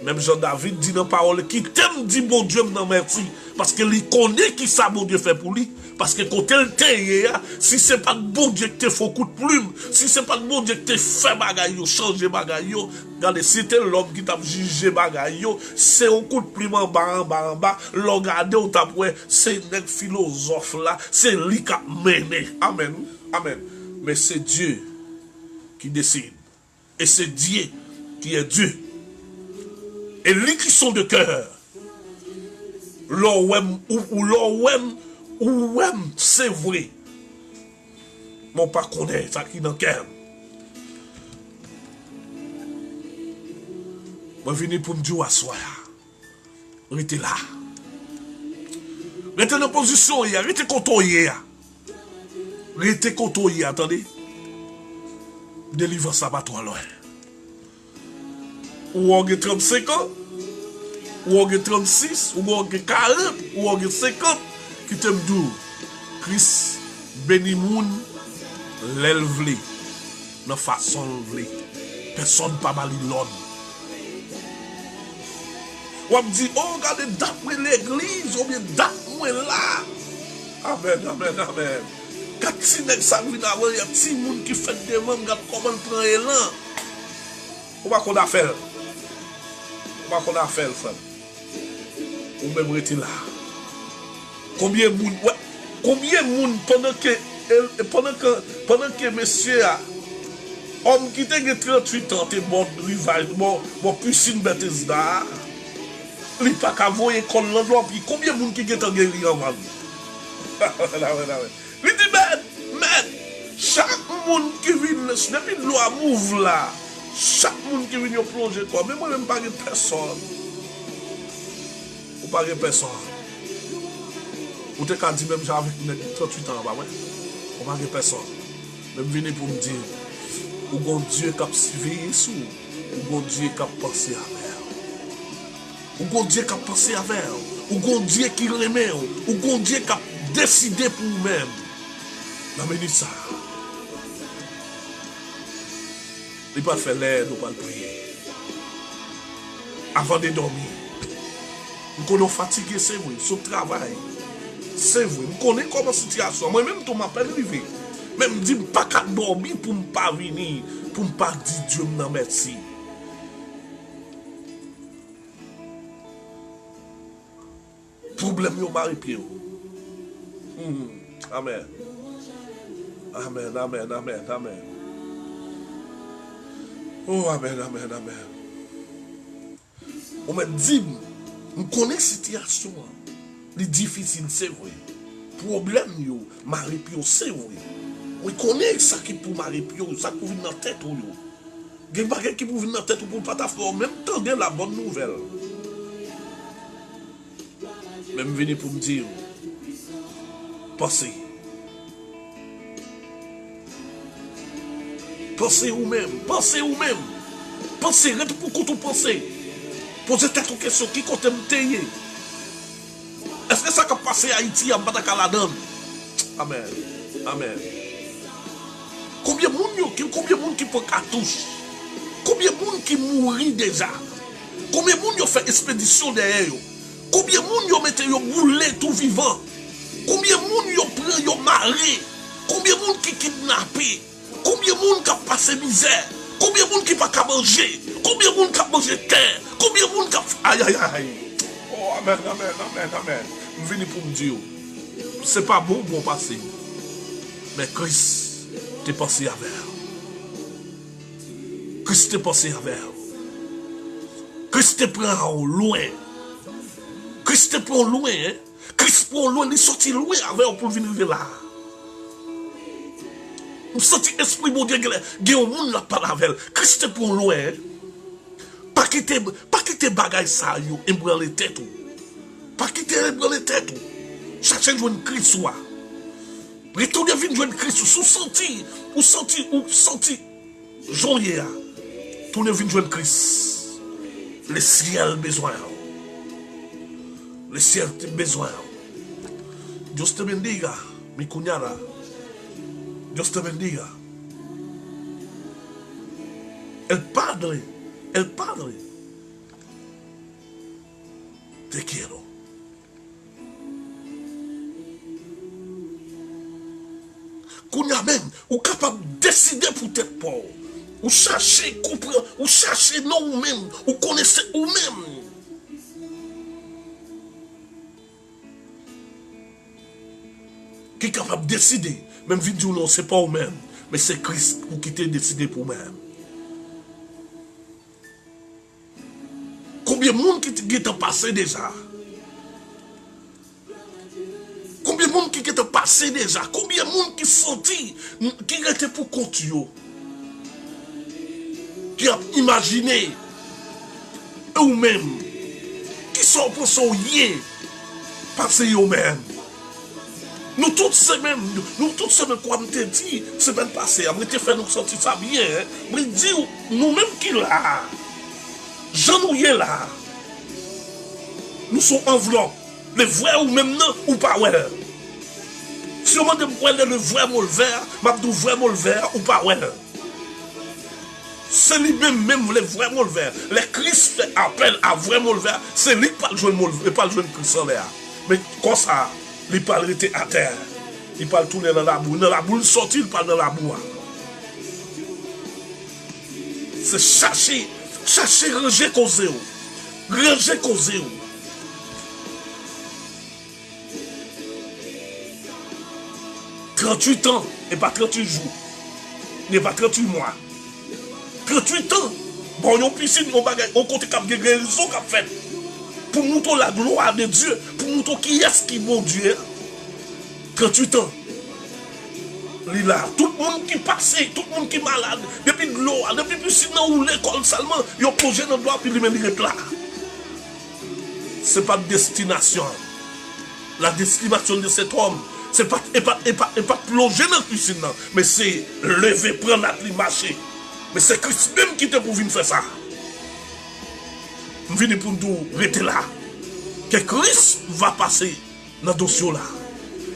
Même Jean-David dit dans la parole qui t'aime dit bon Dieu m'en merci. Parce qu'il connaît qui ça bon Dieu fait pour lui. Parce que quand elle t'aille, si c'est pas de bon Dieu que te fait coup de plume, si c'est pas de bon Dieu que te fait bagaille, changer bagaille, regardez, si c'était l'homme qui t'a jugé bagaille, c'est un coup de plume en bas, regardez ou t'a ouais, c'est un philosophe là, c'est lui qui a mené. Amen. Amen. Mais c'est Dieu qui décide. Et c'est Dieu qui est Dieu. Et lui qui sont de cœur, l'OM ou c'est vrai. Mon pas connaît ça qui dans le cœur. Moi venu pour me dire à soi. Restez là. Restez dans position, restez content hier. Restez content hier, attendez. Délivre ça pas trop loin. Ou on a 35 ans, ou on a 36, ou on a 40, ou on a 50, qui t'aime d'où? Christ béni moun, l'élève, dans façon vle. Personne pas mali l'homme. Ou me dit, oh, regardez, d'après l'église, ou bien d'après là. Amen, amen, amen. Quand si nèg ça vient avant, il y a petit moun qui fait des membres, regarde comment il prend élan. Ou pas qu'on a fait. Ou pas qu'on a fait, frère. Ou même rester là. Combien de monde, ouais, combien de monde pendant que monsieur a homme qui a 38 ans, t'es bon rival, bon piscine Bethesda, il pas qu'à voir école l'endroit, puis combien de monde qui a guéri en mal. Il dit, mais, chaque monde qui vient, depuis l'eau à mouve là, chaque monde qui vient plonger quoi, mais moi même pas de personne. Ou pas de personne. Ou te ka dit même j'avais 38 ans, bah ouais. Ou pas de personne. Même venir pour me dire, ou bon Dieu qui a surveillé sous, ou bon Dieu qui a pensé avec. Ou bon Dieu qui a pensé avec. Ou bon Dieu qui remet, ou bon Dieu qui a décidé pour vous-même. Non mais dis ça. Il ne peut pas faire l'aide ou pas le prier. Avant de dormir. Nous connaissons fatigué, c'est vrai, sur le travail. C'est vrai, nous connaissons comment la situation. Moi-même, tout m'appelle arrivé. Même je ne dis pas qu'à dormir pour ne pas venir, pour ne pas dire Dieu me merci. Problème, yo mari pied. Amen. Amen, amen, amen, amen. Oh, amen, amen, amen. On me dit, on connaît la situation. Les difficiles, c'est vrai. Problème, yo, mari pied, c'est vrai. On connaît ça qui pour mari pied, ça qui pour venir dans la tête. Il y a des choses qui pour venir dans la tête pour ne pas faire en même temps de la bonne nouvelle. Même venir pour me dire, pensez. Pensez vous-même, pensez vous-même. Pensez, reste pour qu'on pense. Posez tête aux questions, qui compte me tailler. Est-ce que ça a passé à Haïti en Badakaladan? Amen. Amen. Combien de monde qui prend cartouche? Combien de monde qui mourit déjà? Combien de monde qui fait expédition derrière? Combien de monde qui mette brûlé tout vivant? Combien de monde qui prend maré? Combien de monde qui kidnappé? Combien de monde qui a passé misère? Combien de monde qui n'a pas manger? Combien de monde qui a mangé terre? Combien de monde qui a... Aïe, aïe, aïe. Oh, amen, amen, amen, amen. Je viens pour me dire, c'est pas bon pour passer. Mais Christ, t'es passé avec. Christ t'es passé avec. Christ te prend loin. Christ te prend loin. Hein? Christ prend loin, il est sorti loin avec pour venir là. Vous sentez l'esprit bon Dieu, il y a un monde là par la veille. Christ te prend loin. Pas quitter bagaille ça, et brûler les têtes. Pas quitter les têtes. Cherchez jouer Christ soit. Retournez venir jouer Christ. Ou senti. Joyeux. Tournez venir jouer Christ. Le ciel besoin. Le ciel besoin. Dios te bendiga, mi cuñada. Dios te bendiga. El Padre Te quiero. Qu'on y a même, ou capable de décider pour tête pauvre. Ou chercher, comprendre, ou chercher non ou même, ou connaissez ou même. Qui est capable de décider, même vite dire non, c'est pas ou même, mais c'est Christ qui t'a décidé pour même. Combien de monde qui est passé déjà? Combien de monde qui est passé déjà? Combien de monde qui senti, qui était pour compte yo? Qui a imaginé eux-mêmes, qui sont pour son yé, passer eux-mêmes. Nous toutes ces mêmes, quoi me te dit, semaine passée, on te fait nous sentir ça bien, hein? Me dit nous-mêmes qui là, Jean nous y est là, nous sommes enveloppes, les vrais ou même non, ou pas ouais. Si on me dit le vrai mot le vert, je dis vraiment le vert ou pas ouais. C'est lui-même, les vrais mots le vert. Les Christ fait appel à vrai mot le vert, c'est lui qui pas le jouer Christ en l'air. Mais comme ça, il parle rester à terre. Il parle tourner dans la boue. Dans la boue, il sortit, il parle dans la boue. C'est chercher, ranger causer. Ranger causer. « 38 ans et pas 38 jours. Et pas 38 mois. 38 ans. Bon, on piscine, on compte qu'il y a des raisons qu'a fait. Pour montrer la gloire de Dieu. Pour montrer qui est-ce qui est mon Dieu. 38 ans. Là, tout le monde qui passe, tout le monde qui est malade, depuis de l'eau, depuis piscine ou l'école seulement, ils ont plongé dans le doigt puis lui-même il est là. Ce n'est pas de destination. La destination de cet homme, c'est pas plonger dans la piscine, mais c'est lever, prendre la clé, marcher. Mais c'est Christ même qui te pour venir faire ça. Je viens pour nous rester là. Que Christ va passer dans le dossier là.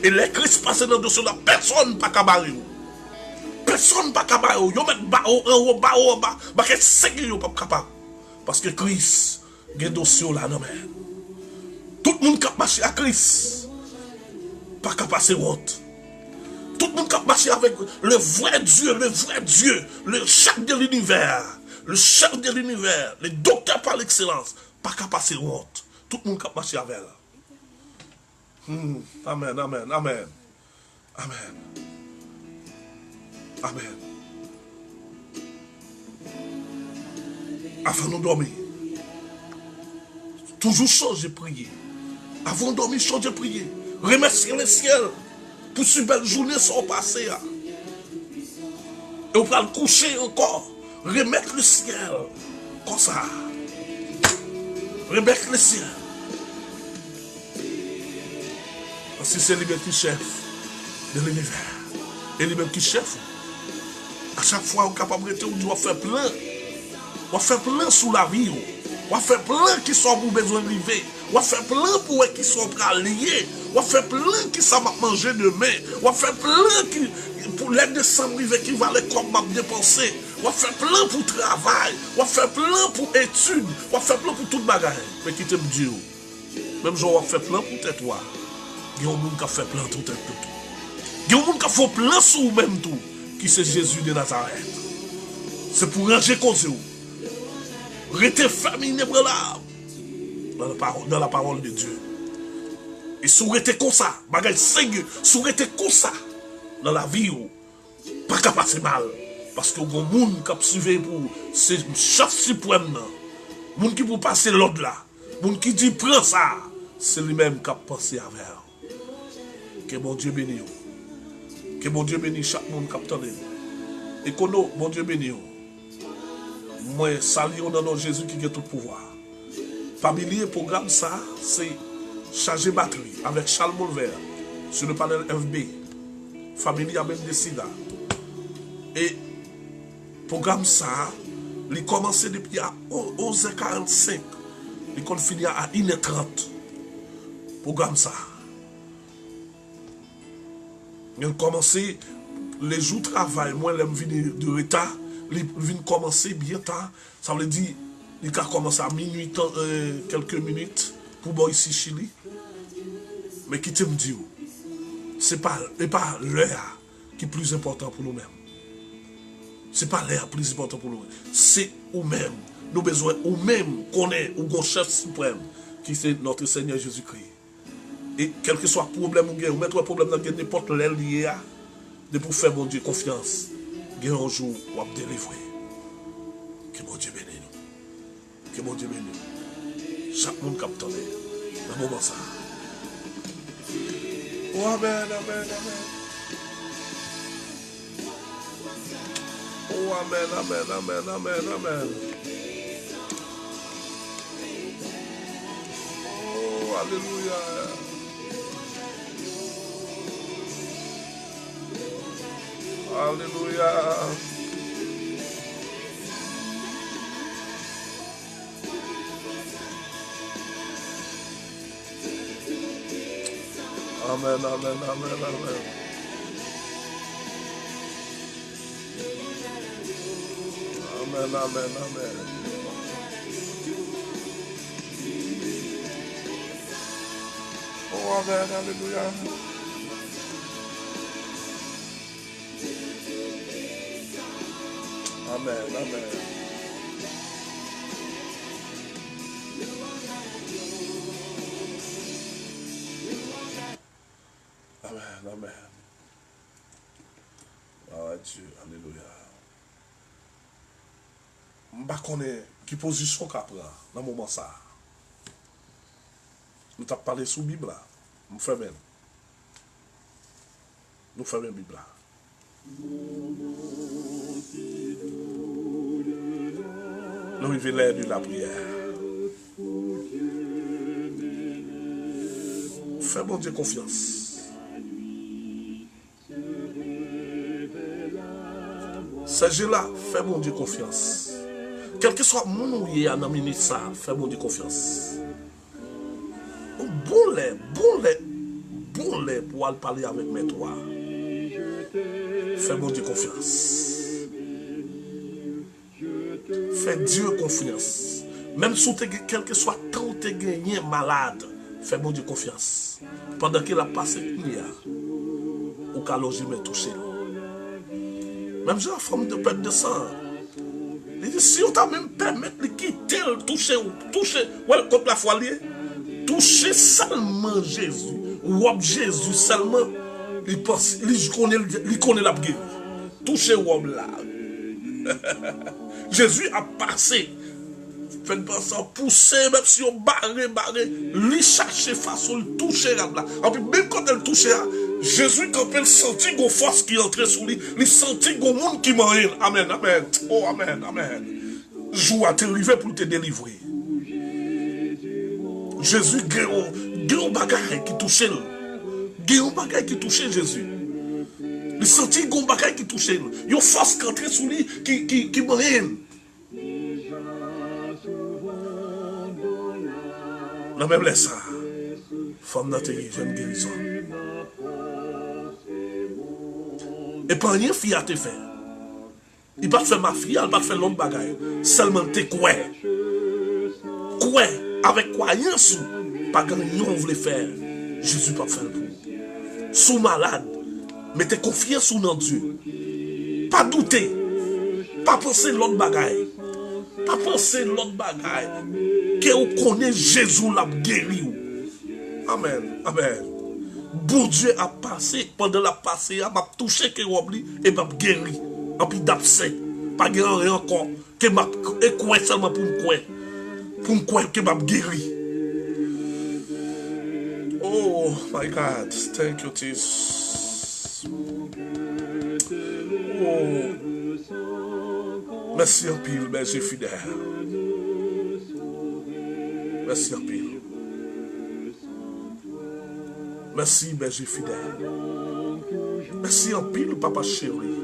Et les Christ passent dans le dossier là, personne ne peut cabarer. Personne ne peut cabarer. Ils mettent bas en bas, que c'est qui n'est pas capable. Parce que Christ, il y a un dossier là, non mais. Tout le monde qui a marché à Christ, pas capable de passer honte. Tout le monde qui a marché avec le vrai Dieu, le chef de l'univers, le docteur par l'excellence, pas capable de passer honte. Tout le monde qui a marché avec elle. Amen, amen, amen. Amen. Amen. Avant de dormir, toujours changer prier. Avant de dormir, changer prier. Remercier le ciel pour cette belle journée sont passées. Et on va le coucher encore. Remettre le ciel. Comme ça. Remettre le ciel. Parce que c'est lui-même qui chef de l'univers. Et lui-même qui chef. À chaque fois, on est capable de dire, on faire plein. On faire plein sous la vie. On faire plein qui sont pour besoin de vivre. On faire plein pour eux qui sont prêts à lier. On faire plein qui savent manger demain. On faire plein qui pour l'aide de 100 qui va les comme m'a dépenser. On faire plein pour travail. On faire plein pour études. On faire plein pour toute bagarre. Mais qui t'aime Dieu. Même genre on fait plein pour toi. Il y a un monde qui a fait plein tout tout. Il y a un monde qui a fait plein sur même tout. Qui c'est Jésus de Nazareth. C'est pour ranger cause. Restez famille là. Dans la parole de Dieu. Et si vous restez comme ça, bagay sérieux, si vous restez comme ça, dans la vie, pas qu'à passer mal. Parce que vous avez des gens qui ont suivi pour ces chefs suprêmes. Les gens qui vont passer l'autre là. Les gens qui disent prends ça. C'est lui-même qui a pensé avec. Que mon Dieu bénisse. Que mon Dieu bénisse chaque monde qui a entendu. Et que mon Dieu bénisse. Moi, salut au nom de Jésus qui a tout pouvoir. Familier programme ça, c'est charger batterie avec Charles Molver sur le panel FB. Familier a même décidé. Et programme ça, il commence depuis à 11h45. Il continue à 1h30. Programme ça. Il commence les jours de travail, moi, je viens de retard. Il vient commencer bien tard. Ça veut dire il a commencé à minuit, quelques minutes pour moi ici Chili. Mais qui te me dit, c'est pas l'heure qui est plus important pour nous-mêmes. C'est pas l'heure plus important pour nous. C'est nous-mêmes. Nous besoin nous-mêmes qu'on est ou chef suprême qui c'est notre Seigneur Jésus-Christ. Et quel que soit le problème ou mettre un problème dans n'importe l'aile lié de pour faire mon Dieu confiance. Il y a un jour où on va délivrer. Que mon Dieu bénisse nous. Que mon Dieu bénisse nous. Chaque monde capte dans le moment ça. Oh, amen, amen, amen. Oh, amen, amen, amen, amen, amen. Oh, alléluia. Alléluia. Amen, amen, amen, amen. Amen, amen, amen. Oh, amen, alléluia. Amen, amen. Amen, amen. Ah Dieu, alléluia. Je ne sais pas qui position qu'on prend dans ce moment ça. Nous avons parlé sous la Bible. Nous faisons même. Nous faisons la Bible. Nous vivons l'heure de la prière. Fais mon Dieu confiance. S'agit-là, fais mon Dieu confiance. Quel que soit mon ouïe à nominer ça, fais mon Dieu confiance. Bon lait pour aller parler avec mes toi. Fais mon Dieu confiance. Fais Dieu confiance. Même si quel que soit temps où tu es gagné malade, fais mon Dieu confiance. Pendant qu'il a passé il y a, au cas où je me touché. Même si la femme de perte de sang. Il dit, si on t'a même permis de quitter le toucher, ouais, comme la foi liée, toucher seulement Jésus, ou Jésus seulement, il connaît la guerre. Toucher l'homme là. Jésus a passé. Faites pas ça, pousser, même si on barré, lui chercher façon, le toucher là. En plus, même quand elle touchait, Jésus, quand elle sentit une force qui entrait sur lui, il sentit un monde qui m'en est. Amen, amen. Oh, amen, amen. Joue à t'arriver pour te délivrer. Jésus, il y a un bagage qui touchait. Il y a un bagage qui touchait Jésus. Il sentit un bagage qui touchait. Il y a une force qui entrait sur lui qui m'en est. Non, même laisse ça. Femme n'a jeune guérison. Et pas rien fille à te faire. Il pas faire ma fille, il pas faire l'autre bagaille. Seulement te quoi. Quoi, avec croyance, pas grand on voulait faire. Jésus pas faire pour. Sous malade, mettez confiance dans Dieu. Pas douter. Pas penser l'autre bagaille. Pas penser l'autre bagaille. Que vous connaissez Jésus l'a guéri. Amen, amen. Bon Dieu a passé, pendant la passé, a touché que vous oubliez et m'a guéri. En plus d'abcès, pas guéri rien encore. Que m'a écoué seulement pour me croire. Pour me croire que m'a guéri. Oh my God, thank you Jesus. Oh, merci en pile, merci fidèle. Merci en pile. Merci, berger fidèle. Merci en pile, papa chéri.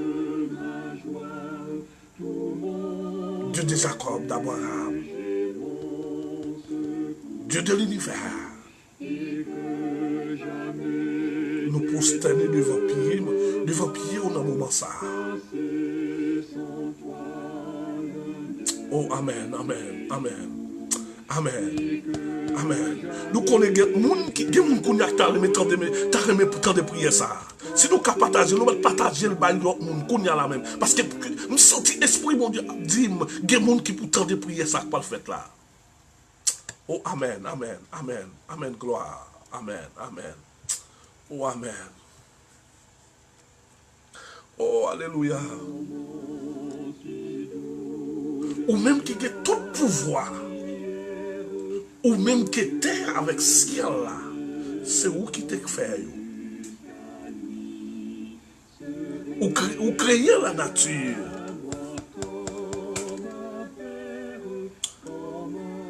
Dieu de Jacob, d'Abraham. Dieu de l'univers. Nous prosterner devant pied au moment ça. Oh, amen, amen, amen. Amen. Amen. Nous connaissons des gens qui ont de prier ça. Si nous pouvons partager, nous pouvons partager le bail de l'autre monde qu'on y a la même. Parce que je sens l'esprit, mon Dieu, dit, il y a des gens qui peuvent de prier ça pour le faire là. Oh, amen, amen, amen, amen, gloire. Amen, amen. Oh, amen. Oh, alléluia. Ou même qui a tout pouvoir. Ou même qui était avec ciel là. C'est où qui te fait. Ou créer la nature.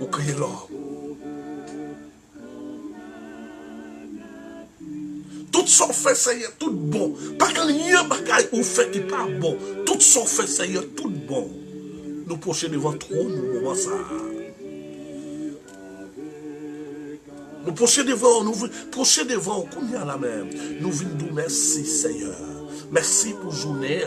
Ou créer l'homme. Tout ce qu'on fait, c'est tout bon. Pas qu'il y ait un bagage ou fait qui n'est pas bon. Tout ce qu'on fait, c'est tout bon. Nous prochains devant trop, nous moment ça. Nous prochains devant, qu'on y a la même. Nous venons nous merci, Seigneur. Merci pour journée.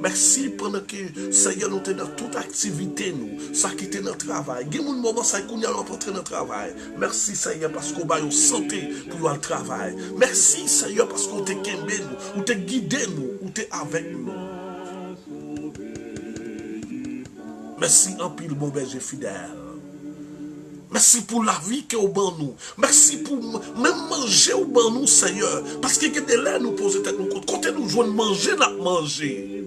Merci pendant que Seigneur nous dans toute activité nous, ça qui était notre travail. Il y a un moment ça qu'on y a rencontré notre travail. Merci Seigneur parce qu'on a une santé pour le travail. Merci Seigneur parce qu'on t'a aimé nous, ou t'a guidé nous, ou t'es avec nous. Merci en pile mon berger fidèle. Merci pour la vie qui est au banc nous. Merci pour même manger au banc nous, Seigneur. Parce que de là nous poser tête nous compte. Quand nous jouons manger, nous manger.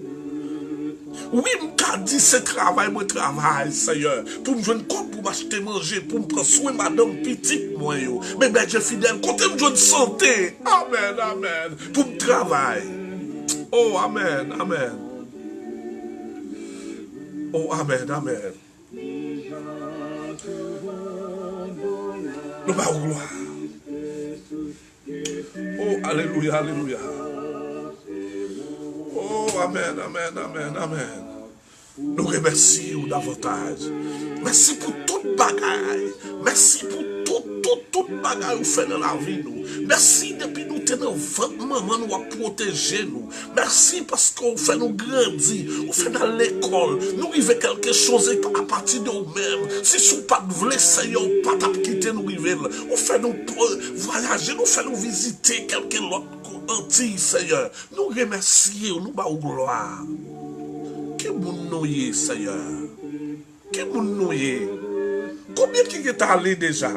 Oui, je dit c'est travail, moi travail, Seigneur. Pour me jouer compte, pour m'acheter manger, pour me prendre soin de madame petite, moi. Mais ben, je suis fidèle. Quand je jouer santé. Amen, amen. Pour me travail. Oh, amen, amen. Oh, amen, amen. Nous allons gloire. Oh, alléluia, alléluia. Oh, amen, amen, amen, amen. Nous remercions davantage. Merci pour toute bagaille. Merci pour toute bagaille que vous faites dans la vie. Nous. Merci depuis nous tenons votre maman nous a protégé nous. Merci parce qu'on fait nous grandir. On fait dans l'école. Nous vivons quelque chose à partir de nous-mêmes. Si nous pas de voler, Seigneur, pas de quitter nous vivre. On fait nous voyager, nous fait nous visiter quelqu'un d'autre. Antilles, Seigneur, nous remercions, nous bas gloire. Que nous y Seigneur? Que nous y Combien qui est allé déjà?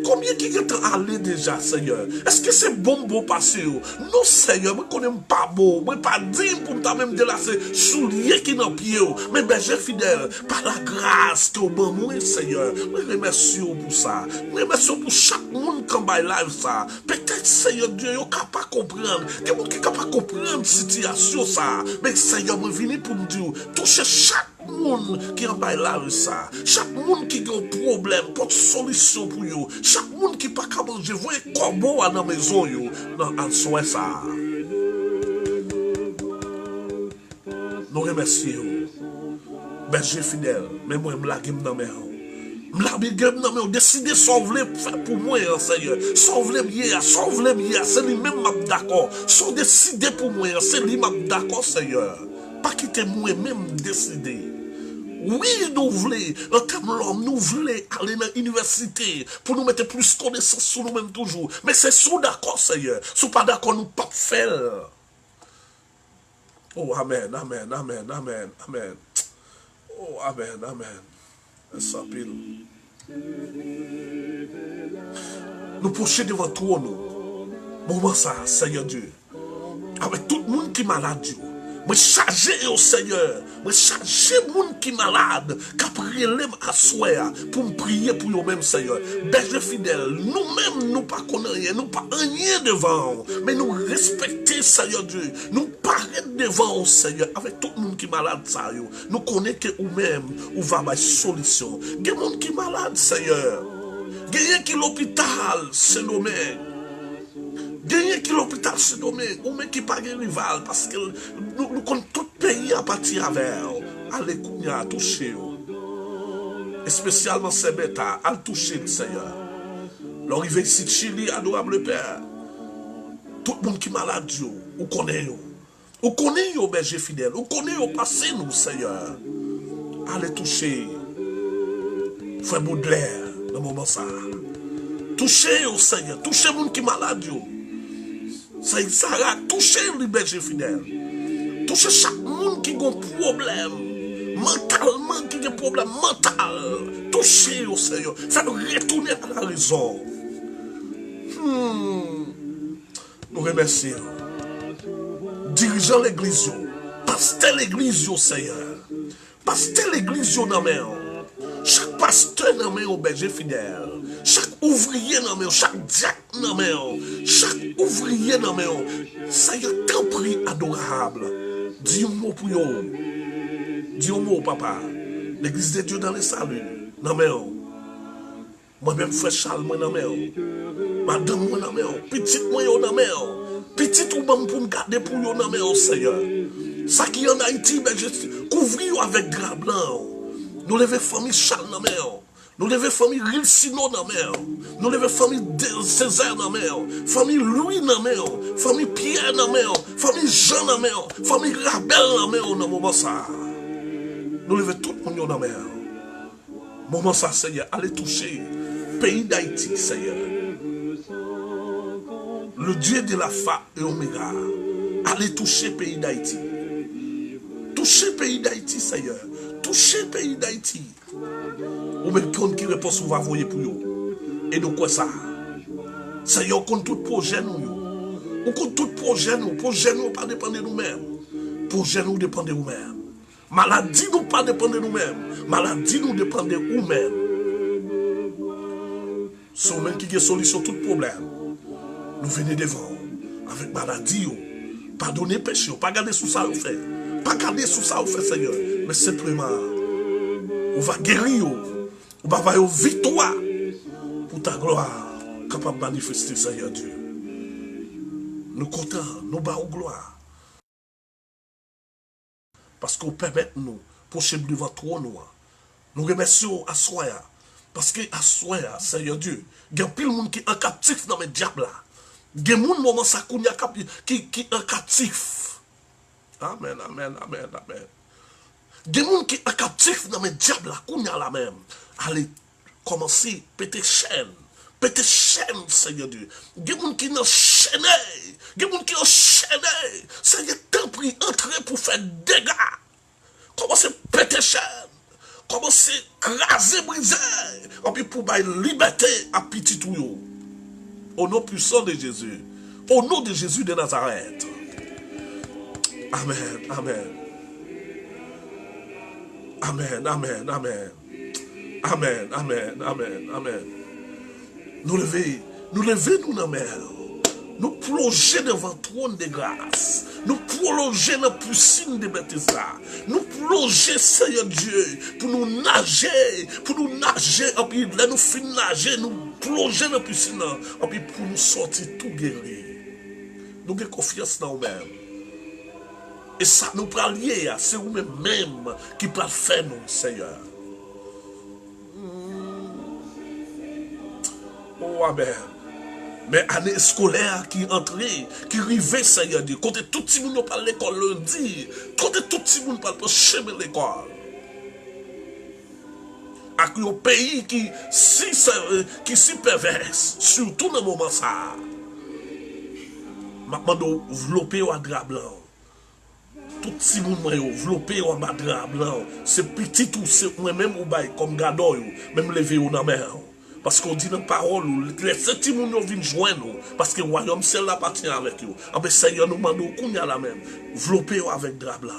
Combien qui est allé déjà, Seigneur? Est-ce que c'est bon passer? Non, Seigneur, moi je connais pas beau. Moi pas dire pour me même délasser soulier qui dans pied. Mais berger fidèle, par la grâce que au bon moi, Seigneur. Moi remercie pour ça. Moi remercie pour chaque monde qui va live ça. Peut-être, Seigneur Dieu, il est capable de comprendre. Quelqu'un qui est capable de comprendre la situation ça. Mais Seigneur, moi venu pour me dire, toucher chaque monde qui en bail là ça, chaque monde qui a un problème, pas de solution pour eux, chaque monde qui pas capable de voir comment à la maison yo, dans soin ça. Nous remercions, berger fidèle, mais moi je lague dans mes mains. Décidez de sauver pour moi, Seigneur. Sauver bien, c'est lui-même qui d'accord. Sont décidé pour moi, c'est lui-même d'accord, Seigneur. Pas quitter moi-même décider. Oui, nous voulons, en termes de l'homme, nous voulons aller dans l'université pour nous mettre plus de connaissances sur nous-mêmes toujours. Mais c'est sous d'accord, Seigneur. Si pas d'accord, nous ne pouvons pas faire. Oh, amen, amen, amen, amen, amen. Oh, amen, amen. Ça pile. Nous projetons devant toi, nous. Moment ça, Seigneur Dieu. Avec tout le monde qui est malade, moi chargé au Seigneur, moi chargé monde qui est malade, qui a prié à soi pour me prier pour eux-mêmes, Seigneur. Berger fidèle, nous-mêmes, nous pas connaissons rien, nous pas rien devant, mais nous respecter, Seigneur Dieu, nous paraître devant au Seigneur, avec tout le monde qui est malade, ça, nous connaissons que nous-mêmes, on va avoir une solution. Il y a des gens qui sont malades, Seigneur. Il y a des gens qui sont à l'hôpital, c'est nommé. Gagner qui l'hôpital c'est nommé, ou même qui pas de rival, parce que nous connaissons tout le pays à partir avec. Allez, Kounia, à toucher. Et spécialement ces bêtas, à toucher le Seigneur. L'arrivée ici de Chili, adorable Père. Tout le monde qui est malade, vous connaissez. Vous connaissez au berger fidèle, vous connaissez au passé, nous, Seigneur. Allez toucher. Frère Baudelaire. Dans le moment ça. Touchez au Seigneur. Touchez les gens qui sont malades. Seigneur Sarah, touchez les bergers fidèles. Touchez chaque monde qui a un problème. Mentalement, qui a un problème mental. Touchez au Seigneur. Faites retourner à la raison. Nous remercions. Dirigeant l'église. Pasteur l'église, Seigneur. Pasteur l'église, dans mes mains. Chaque pasteur dans mes mains, berger fidèle. Chaque ouvrier dans mes mains. Chaque diacre dans mes mains. Chaque ouvrier dans mes mains. Seigneur, t'en prie adorable. Dis un mot pour eux. Dis un mot, papa. L'église de Dieu dans les saluts. Dans mes mains. Moi-même, frère Charles, moi dans mes mains. Madame, moi dans mes mains. Petite, moi dans mes mains. Petite ou bon pour me garder pour eux dans mes mains, Seigneur. Ça qui est en Haïti, ben je couvrir avec drap blanc. Nous levons famille Charles dans mer. Nous levons famille Rilsino dans mer. Nous levons famille Césaire dans mer. Famille Louis dans mer. Famille Pierre dans mer. Famille Jean dans mer. Famille Rabel dans mer dans moment ça. Nous levons tout le monde dans mer. Moment ça, Seigneur, allez toucher le pays d'Haïti, Seigneur. Le Dieu de la Fa et Oméga. Allez toucher le pays d'Haïti. Touchez le pays d'Haïti, Seigneur. Touchez le pays d'Haïti. Ou même compte qui répond, on va voyer pour vous. Et donc quoi ça? Seigneur, on compte tout projet nous. On compte tout projet nous. Projet nous pas dépendre de nous-mêmes. Projet nous dépend de nous-mêmes. Maladie nous pas dépend de nous-mêmes. Maladie nous dépend de nous-mêmes. C'est nous-mêmes qui avons solution tout problème. Nous venons devant avec maladie. Pardonnez péché. Pas garder sous ça au fait. Pas garder sous ça au fait, Seigneur. Mais simplement, on va guérir. On va avoir une victoire pour ta gloire capable de manifester, Seigneur Dieu. Nous comptons, nous battons gloire. Parce qu'on permet nous procher devant toi, nous remercions à soi. Parce que à soi, Seigneur Dieu, il y a pile de monde qui est en captif dans mes diables. Il y a des gens moment ça qui est en captif. Amen, amen, amen, amen. Des gens qui sont captifs dans mes diables, qu'on y a la même. Allez, commencer, péter chaîne, Seigneur Dieu. Des gens qui sont enchaînés, des gens qui sont enchaînés. Seigneur, t'en prie, entrez pour faire dégâts. Commencez, péter chaîne, commencez, craser, briser. Et puis pour bailler liberté à petit tuyau. Au nom puissant de Jésus. Au nom de Jésus de Nazareth. Amen, amen. Amen, amen, amen. Amen, amen, amen, amen. Nous levons nous dans la mer. Nous plonger devant le trône de grâce. Nous plonger dans la piscine de Bethesda. Nous plonger, Seigneur Dieu, pour nous nager. Et puis là, nous finissons nager, nous plonger dans la piscine. Et puis pour nous sortir tout guéri. Nous avons confiance dans nous-mêmes. Et ça nous prend lier, c'est vous-même qui peut faire nous, Seigneur. Oh, amen. Mais année scolaire qui entrée, qui arrivait, Seigneur Dieu, quand tout le monde parle à l'école lundi, quand tout le monde parle pour chemin l'école. Avec un pays qui si perverse, surtout dans le moment ça. Maintenant, nous développer un drap blanc. Tout le monde développé en bas drap blanc. C'est petit tout, c'est moi-même ou bail comme gado, même lever au mer. Parce qu'on dit dans la parole, les petits gens viennent joindre nous. Parce que le royaume, c'est là appartient avec eux. Ah ben Seigneur nous demande qu'on y a la même. Développer avec drap blanc.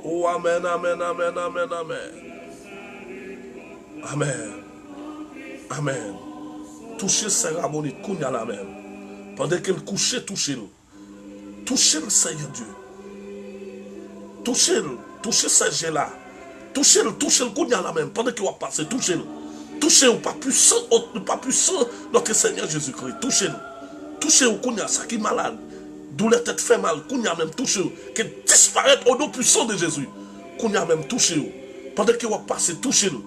Oh amen, amen, amen, amen, amen. Amen. Amen. Touchez Sarah Monite, qu'on y a la même. Pendant qu'elle couchait, touchez-le. Touchez-le, Seigneur Dieu. Touchez-le. Touchez ce là. Touchez-le, qu'on y a la même. Pendant qu'il va passer, touchez-le. Touchez-le, pas puissant notre Seigneur Jésus-Christ. Touchez-le. Touchez-le, qu'on y a ça qui est malade. D'où la tête fait mal, qu'on y a même touché. Qu'il disparaît au nom puissant de Jésus. Qu'on y a même touché. Pendant qu'il va passer, touchez-le.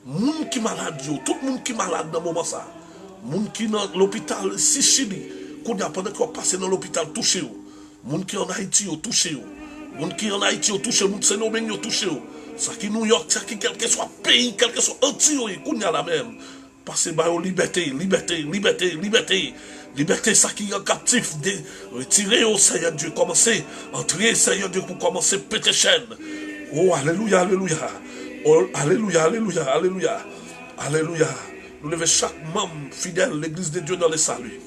Moun qui malade, tout le monde qui malade dans le moment ça. Moun qui dans l'hôpital Sicily. Qu'on y a pendant qu'il va passer dans l'hôpital, touchez-le. Moun qui en Haïti, touchez-le. Moun qui en Haïti, touchez-le. Moun qui en Haïti, touchez-le. Ça qui New York, ça qui quel que soit pays, quel que soit Antioche, qu'on y a la même. Parce que bah, liberté, liberté, liberté, liberté. Liberté, ça qui est captif, retirer au Seigneur Dieu, commencer, entrer Seigneur Dieu pour commencer péter chaîne. Oh, alléluia, alléluia. Oh, alléluia, alléluia, alléluia. Alléluia. Nous levons chaque membre fidèle, l'église de Dieu dans les saluts.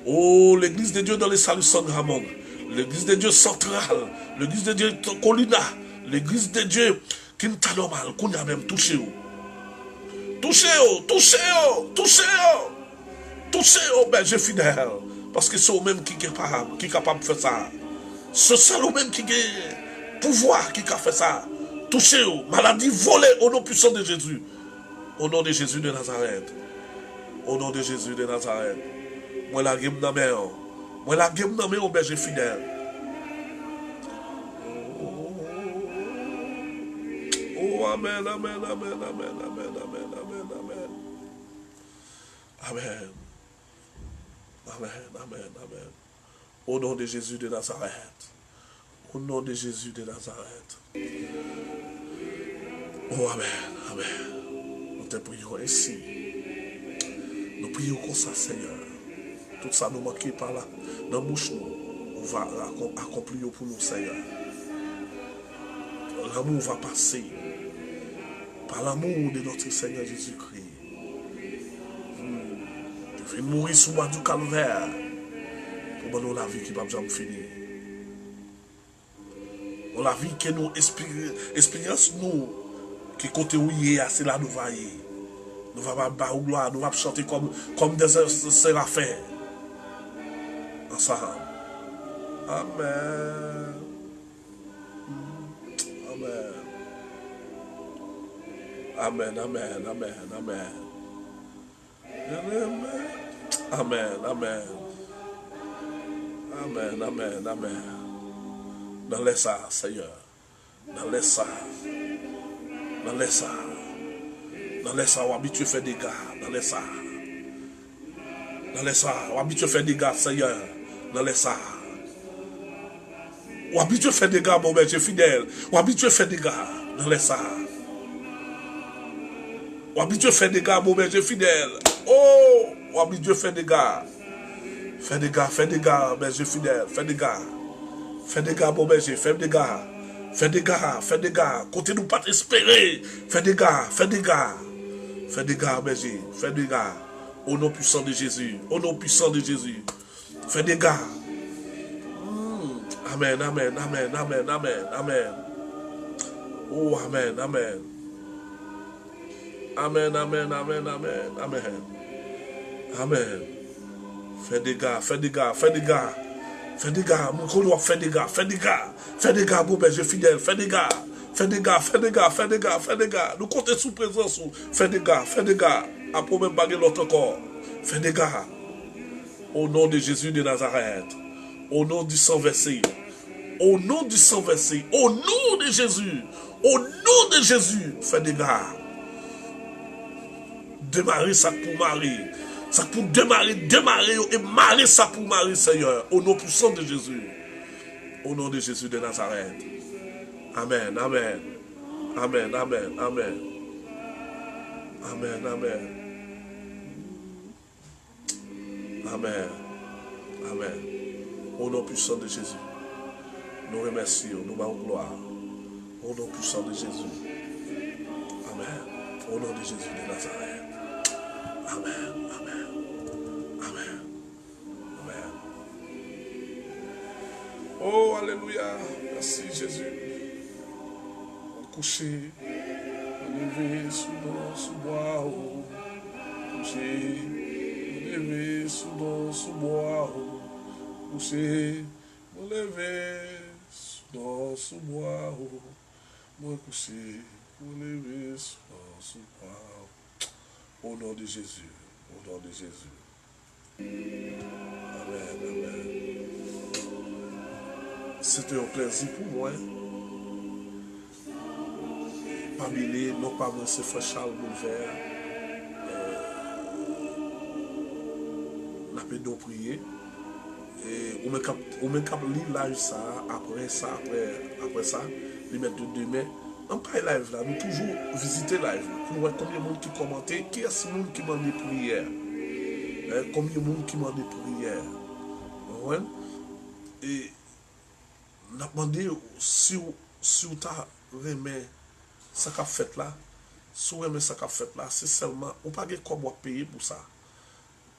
Oh, l'église de Dieu dans les saluts San Ramon. L'église de Dieu centrale. L'église de Dieu Colina. L'église de Dieu Quinta normal, qu'on a même touché. Touchez-vous, touchez-vous, touchez-vous. Touchez-vous, berger fidèle. Parce que c'est eux-mêmes qui est capable de faire ça. C'est eux-mêmes qui ont pouvoir qui a fait ça. Touchez-vous, maladie volée au nom puissant de Jésus. Au nom de Jésus de Nazareth. Au nom de Jésus de Nazareth. Moi la gueule dans mes mains. Moi la gueule dans mes mains, berger fidèle. Oh, amen, amen, amen, amen, amen, amen, amen, amen. Amen. Amen, amen, amen. Au nom de Jésus de Nazareth. Au nom de Jésus de Nazareth. Oh, amen, amen. Nous te prions ainsi. Nous prions comme ça, Seigneur. Tout ça nous manque par là. Dans la bouche, nous, on va accomplir pour nous, Seigneur. L'amour va passer. Par l'amour de notre Seigneur Jésus-Christ. Tu fais mourir sous moi du calvaire. Pour nous la vie qui va jamais finir. Pour la vie que nous expérience nous. Qui côté où il est, c'est là nous va y. Nous va battre gloire, nous va chanter comme des séraphins. Ensemble. Amen. Amen. Amen, amen, amen, amen. Amen, amen. Amen, amen, amen. Dans les ça, Seigneur. Dans les ça. Dans les ça. Dans les ça, on habitué faire des gars. Dans les ça. Dans les ça, on habitué faire des gars, Seigneur. Dans les ça. On habitué faire des gars, mon berger fidèle. On habitué faire des gars. Dans les ça. On habitué faire des gars, mon berger fidèle. Oh, on habitué faire des gars. Fais des gars, berger fidèle. Fais des gars. Fais des gars, mon berger. Fais des gars. Fais des gars, fais des gars. Continuez pas d'espérer. Fais des gars, fais des gars. Fais des gars, berger. Fais des gars. Au nom puissant de Jésus. Au nom puissant de Jésus. Fais des gars. Amen, amen, amen, amen, amen, amen. Oh, amen, amen. Amen, amen, amen, amen, amen. Amen. Fais des gars, fais des gars, fais des gars. Fais des gars, mon qu'on doit faire des gars, fais des gars. Fais des gars, bon berger fidèle, fais des gars. Fais des gars, fais des gars, fais des gars, fais des gars. Nous comptons sous présence. Fais des gars, fais des gars. Après même baguer l'autre corps. Fais des gars. Au nom de Jésus de Nazareth. Au nom du sang versé. Au nom du sang versé. Au nom de Jésus. Au nom de Jésus. Fais des gars. Démarrer ça pour Marie. Ça pour démarrer et marrer ça pour Marie, Seigneur. Au nom puissant de Jésus. Au nom de Jésus de Nazareth. Amen, amen. Amen, amen, amen. Amen, amen. Amen. Amen. Au nom puissant de Jésus. Nous remercions, nous rendons gloire. Au nom puissant de Jésus. Amen. Au nom de Jésus de Nazareth. Amen. Amen. Amen. Amen. Oh, alléluia. Merci Jésus. On coucher. On lever sous bois. Coucher. On lever sous bois. Coucher. On lever sous bois. Moi coucher. On lever sous bois. Au nom de Jésus. Au nom de Jésus. Amen, amen. C'était un plaisir pour moi. Parmi non pas moi, c'est Frère Charles Boulevard. N'a pas de prier. Et on me cap lire là ça, après ça, lui mettre demain, On pas live là, nous toujours visiter live là, pour voir combien de monde qui commentait, qui est ce monde qui m'a des prières. Combien de monde qui m'a des prières. Ouais. Et on a demandé si vous remet ça qu'a fait là, si vous remet ça qu'a fait là, c'est seulement, on pas comment payer pour ça.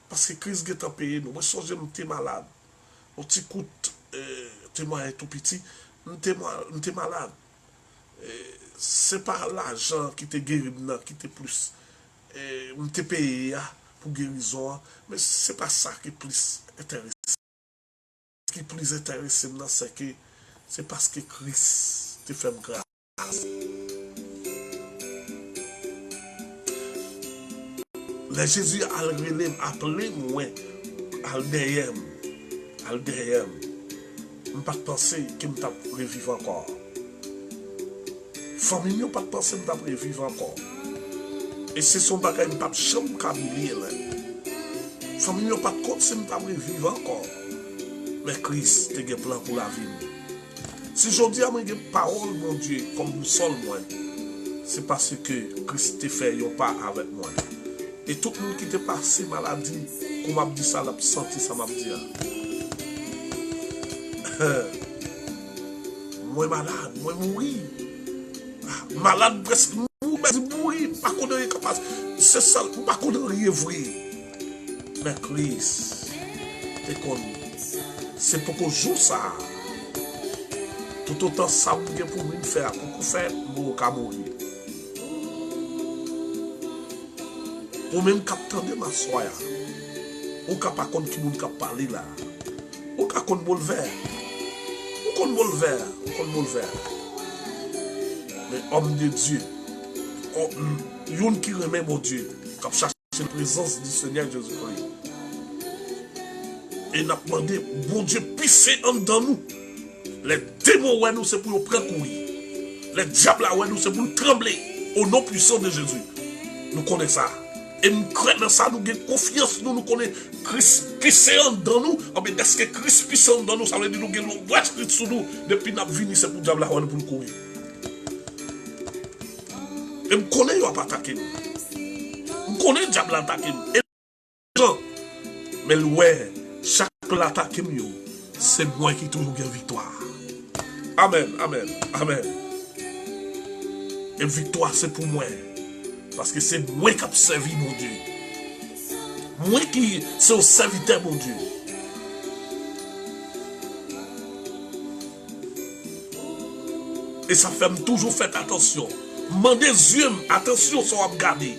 Parce que crise est payé nous. Moi, si j'étais malade, au petit coup, t'es tout petit, j'étais malade. C'est pas l'argent qui te guérit, qui te plus. On te payé pour guérison, mais c'est pas ça qui est plus intéressant. Ce qui est plus intéressant, c'est que c'est parce que Christ te fait grâce. Le Jésus a appelé moi, al derrière, je ne pas penser qu'il me tape revivre encore. Famille n'a pas pensé que je me revivre encore. Et c'est son bagage qui ne tape jamais oublier. Famille n'a pas compte si je me revivre encore. Mais Christ a un plan pour la vie. Si je dis à moi une parole, mon Dieu, comme vous seul moi, c'est parce que Christ te fait un pas avec moi. Et tout le monde qui te passé maladie, comme m'a dit ça, l'a senti ça m'a dit. Moi malade, moi mourir. Malade presque mourir, pas qu'on est capable. C'est ça, pas qu'on est vrai. Mais Christ, c'est pour qu'on joue ça. Tout autant ça pour nous faire, pour qu'on fasse, pour qu'on mourir. Ou même capteur de ma soya. Ou pas contre qui moun kap parler là. Ou contre bol vert. Ou contre bol vert, ou contre bol vert. Mais homme de Dieu, yon qui remet mon Dieu, qui cherche la présence du Seigneur Jésus-Christ. Et n'a demandé, bon Dieu, pisser en dedans nous. Les démons, ouais, nous, c'est pour nous prendre courir. Les diables, ouais, nous, c'est pour nous trembler. Au nom puissant de Jésus. Nous connaissons ça. Et nous croyons dans ça, nous avons confiance, nous connaissons Christ puissant dans nous. Mais est-ce que Christ puissant dans nous, ça veut dire que nous avons Christ sur nous. Depuis que nous venons, c'est pour le diable, pour nous courir. Et nous connaissons, il ne va pas attaquer nous. Nous connaissons le diable attaquer nous. Mais ouais, chaque attaque, c'est moi qui toujours gagne victoire. Amen, amen, amen. Et victoire, c'est pour moi. Parce que c'est moi qui ai servi mon Dieu. Moi qui suis au serviteur mon Dieu. Et ça fait toujours faire attention. Mandez yeux, attention, soit regardé.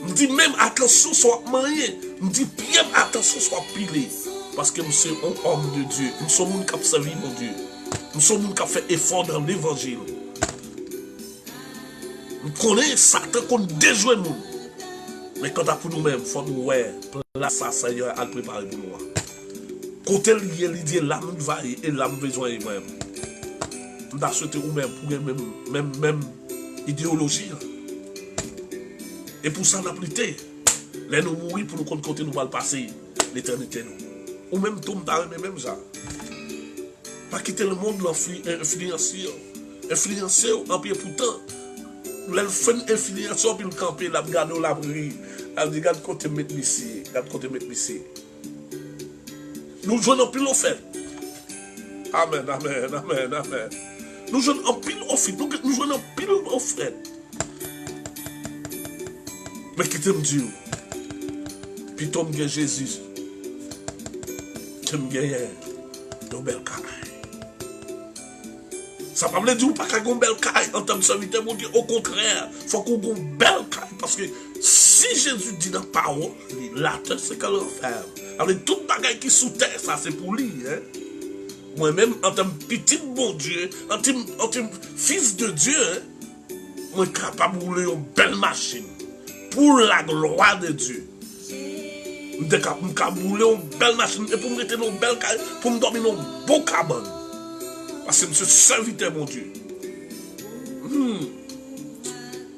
Me dit même attention, soit marié. Me dit bien attention, soit pilé. Parce que nous sommes un homme de Dieu. Nous sommes gens qui ont servi mon Dieu. Nous sommes gens qui ont fait effort dans l'évangile. Nous connaissons Satan qu'on déjoue nous. Mais quand pour nous-mêmes, il faut nous voir, là, ça, Seigneur, à le préparer pour nous. Côté lié, il dit, là, nous va et là, nous besoin de même. Nous avons souhaité nous-mêmes pour même idéologie. Et pour ça, nous avons plutôt. Là, nous mourir pour nous compter côté nous va passer l'éternité. Ou même tout le même genre. Pas quitter le monde influencieux. Influencieux en pied pourtant. Là, il fait une influence, puis le camper, la garde la brille. Elle dit, regarde côté mettre ici, regarde côté mettre ici. Nous jouons en pile au fait. Amen, amen, amen, amen. Nous jouons en pile au fait. Nous jouons en pile au fait. Mais qui t'aime Dieu? Puis t'aimes bien Jésus. T'aimes bien ton bel caille. Ça ne veut pas dire pas qu'on a une belle caille en tant que serviteur, mon Dieu. Au contraire, il faut qu'on ait une belle caille. Parce que si Jésus dit dans la parole, la terre, c'est qu'elle enferme. Avec tout le bagage qui est sous terre, ça c'est pour lui. Hein? Moi-même, en tant que petit bon Dieu, en tant que fils de Dieu, hein, moi, je suis capable de rouler une belle machine pour la gloire de Dieu. Je suis capable de rouler une belle machine et pour me mettre dans une belle caille, pour me dormir dans une bonne cabane. Parce que je suis serviteur, mon Dieu.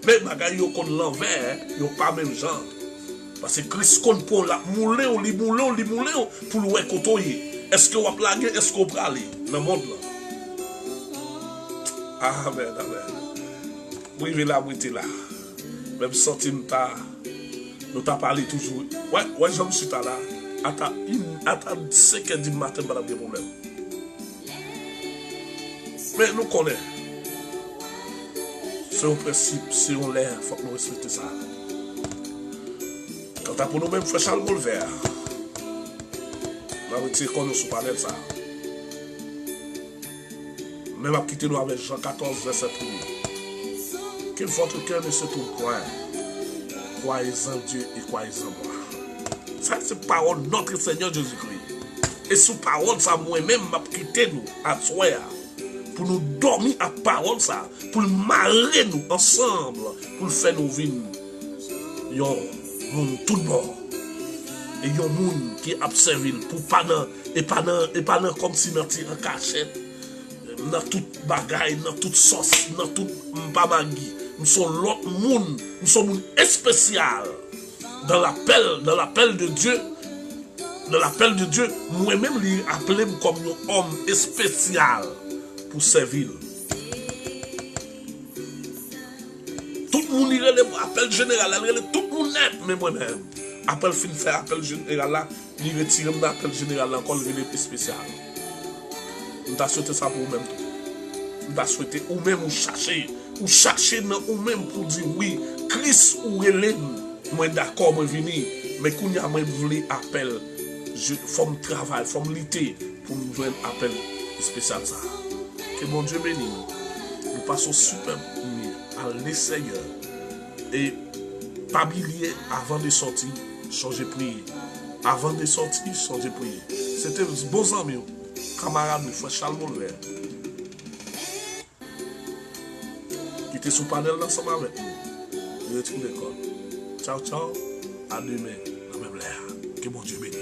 Mais les bagages qu'on l'envers, ils n'ont pas le même genre. Parce que Christ compte pour la mouler, pour le côtoyer. Est-ce qu'on va plaguer, est-ce qu'on va aller dans le monde là? Amen, amen. Moi, là, moi, là. Même senti nous t'a parlé toujours. Ouais, je me suis là. Attends 5h du matin, madame, des problèmes. Mais nous connaissons. C'est un principe, c'est un l'air, il faut que nous respections ça. Quant à pour nous-mêmes, frère Charles Boulevard, nous avons tiré qu'on nous sous panel ça. Même à quitter nous avec Jean 14, verset 1. Que votre cœur ne se tourne point. Croyez en Dieu et croyez en moi. Ça, c'est parole de notre Seigneur Jésus-Christ. Et sous parole, ça, moi-même, m'a quitté nous à soi. Pour nous dormir à parole, ça. Pour marrer nous ensemble. Pour faire nos vies. Yon monde tout bon. Et yon monde qui observe pour pas dans comme si nous étions en cachette. Dans toute bagaille, dans toute sauce, dans tout mbamagi. Nous sommes l'autre monde, nous sommes monde spécial. Dans l'appel de Dieu, moi-même, lui appelé comme un homme spécial pour servir. Tout le monde irait l'appel général, tout le monde net, mais moi-même. Appel fin fait appel général là, il retire l'appel général encore le spécial. Nous t'a souhaité ça pour vous-même. Nous t'a souhaité ou même ou chercher ou même pour dire oui, Christ ou Hélène, moi d'accord, moi venir, mais quand y a moi voulu appel, je forme travail, forme lutter pour nous joindre appel spécial ça. Que mon Dieu bénisse. Nous passons super à l'Essayeur et pas oublier avant de sortir, changer prier. Avant de sortir, changer prier. C'était bons amis, camarades, frère Charles Boulevard, qui était sous panel ensemble avec nous. Retour d'école. Ciao, ciao. À demain, dans la même l'air. Que mon Dieu bénisse.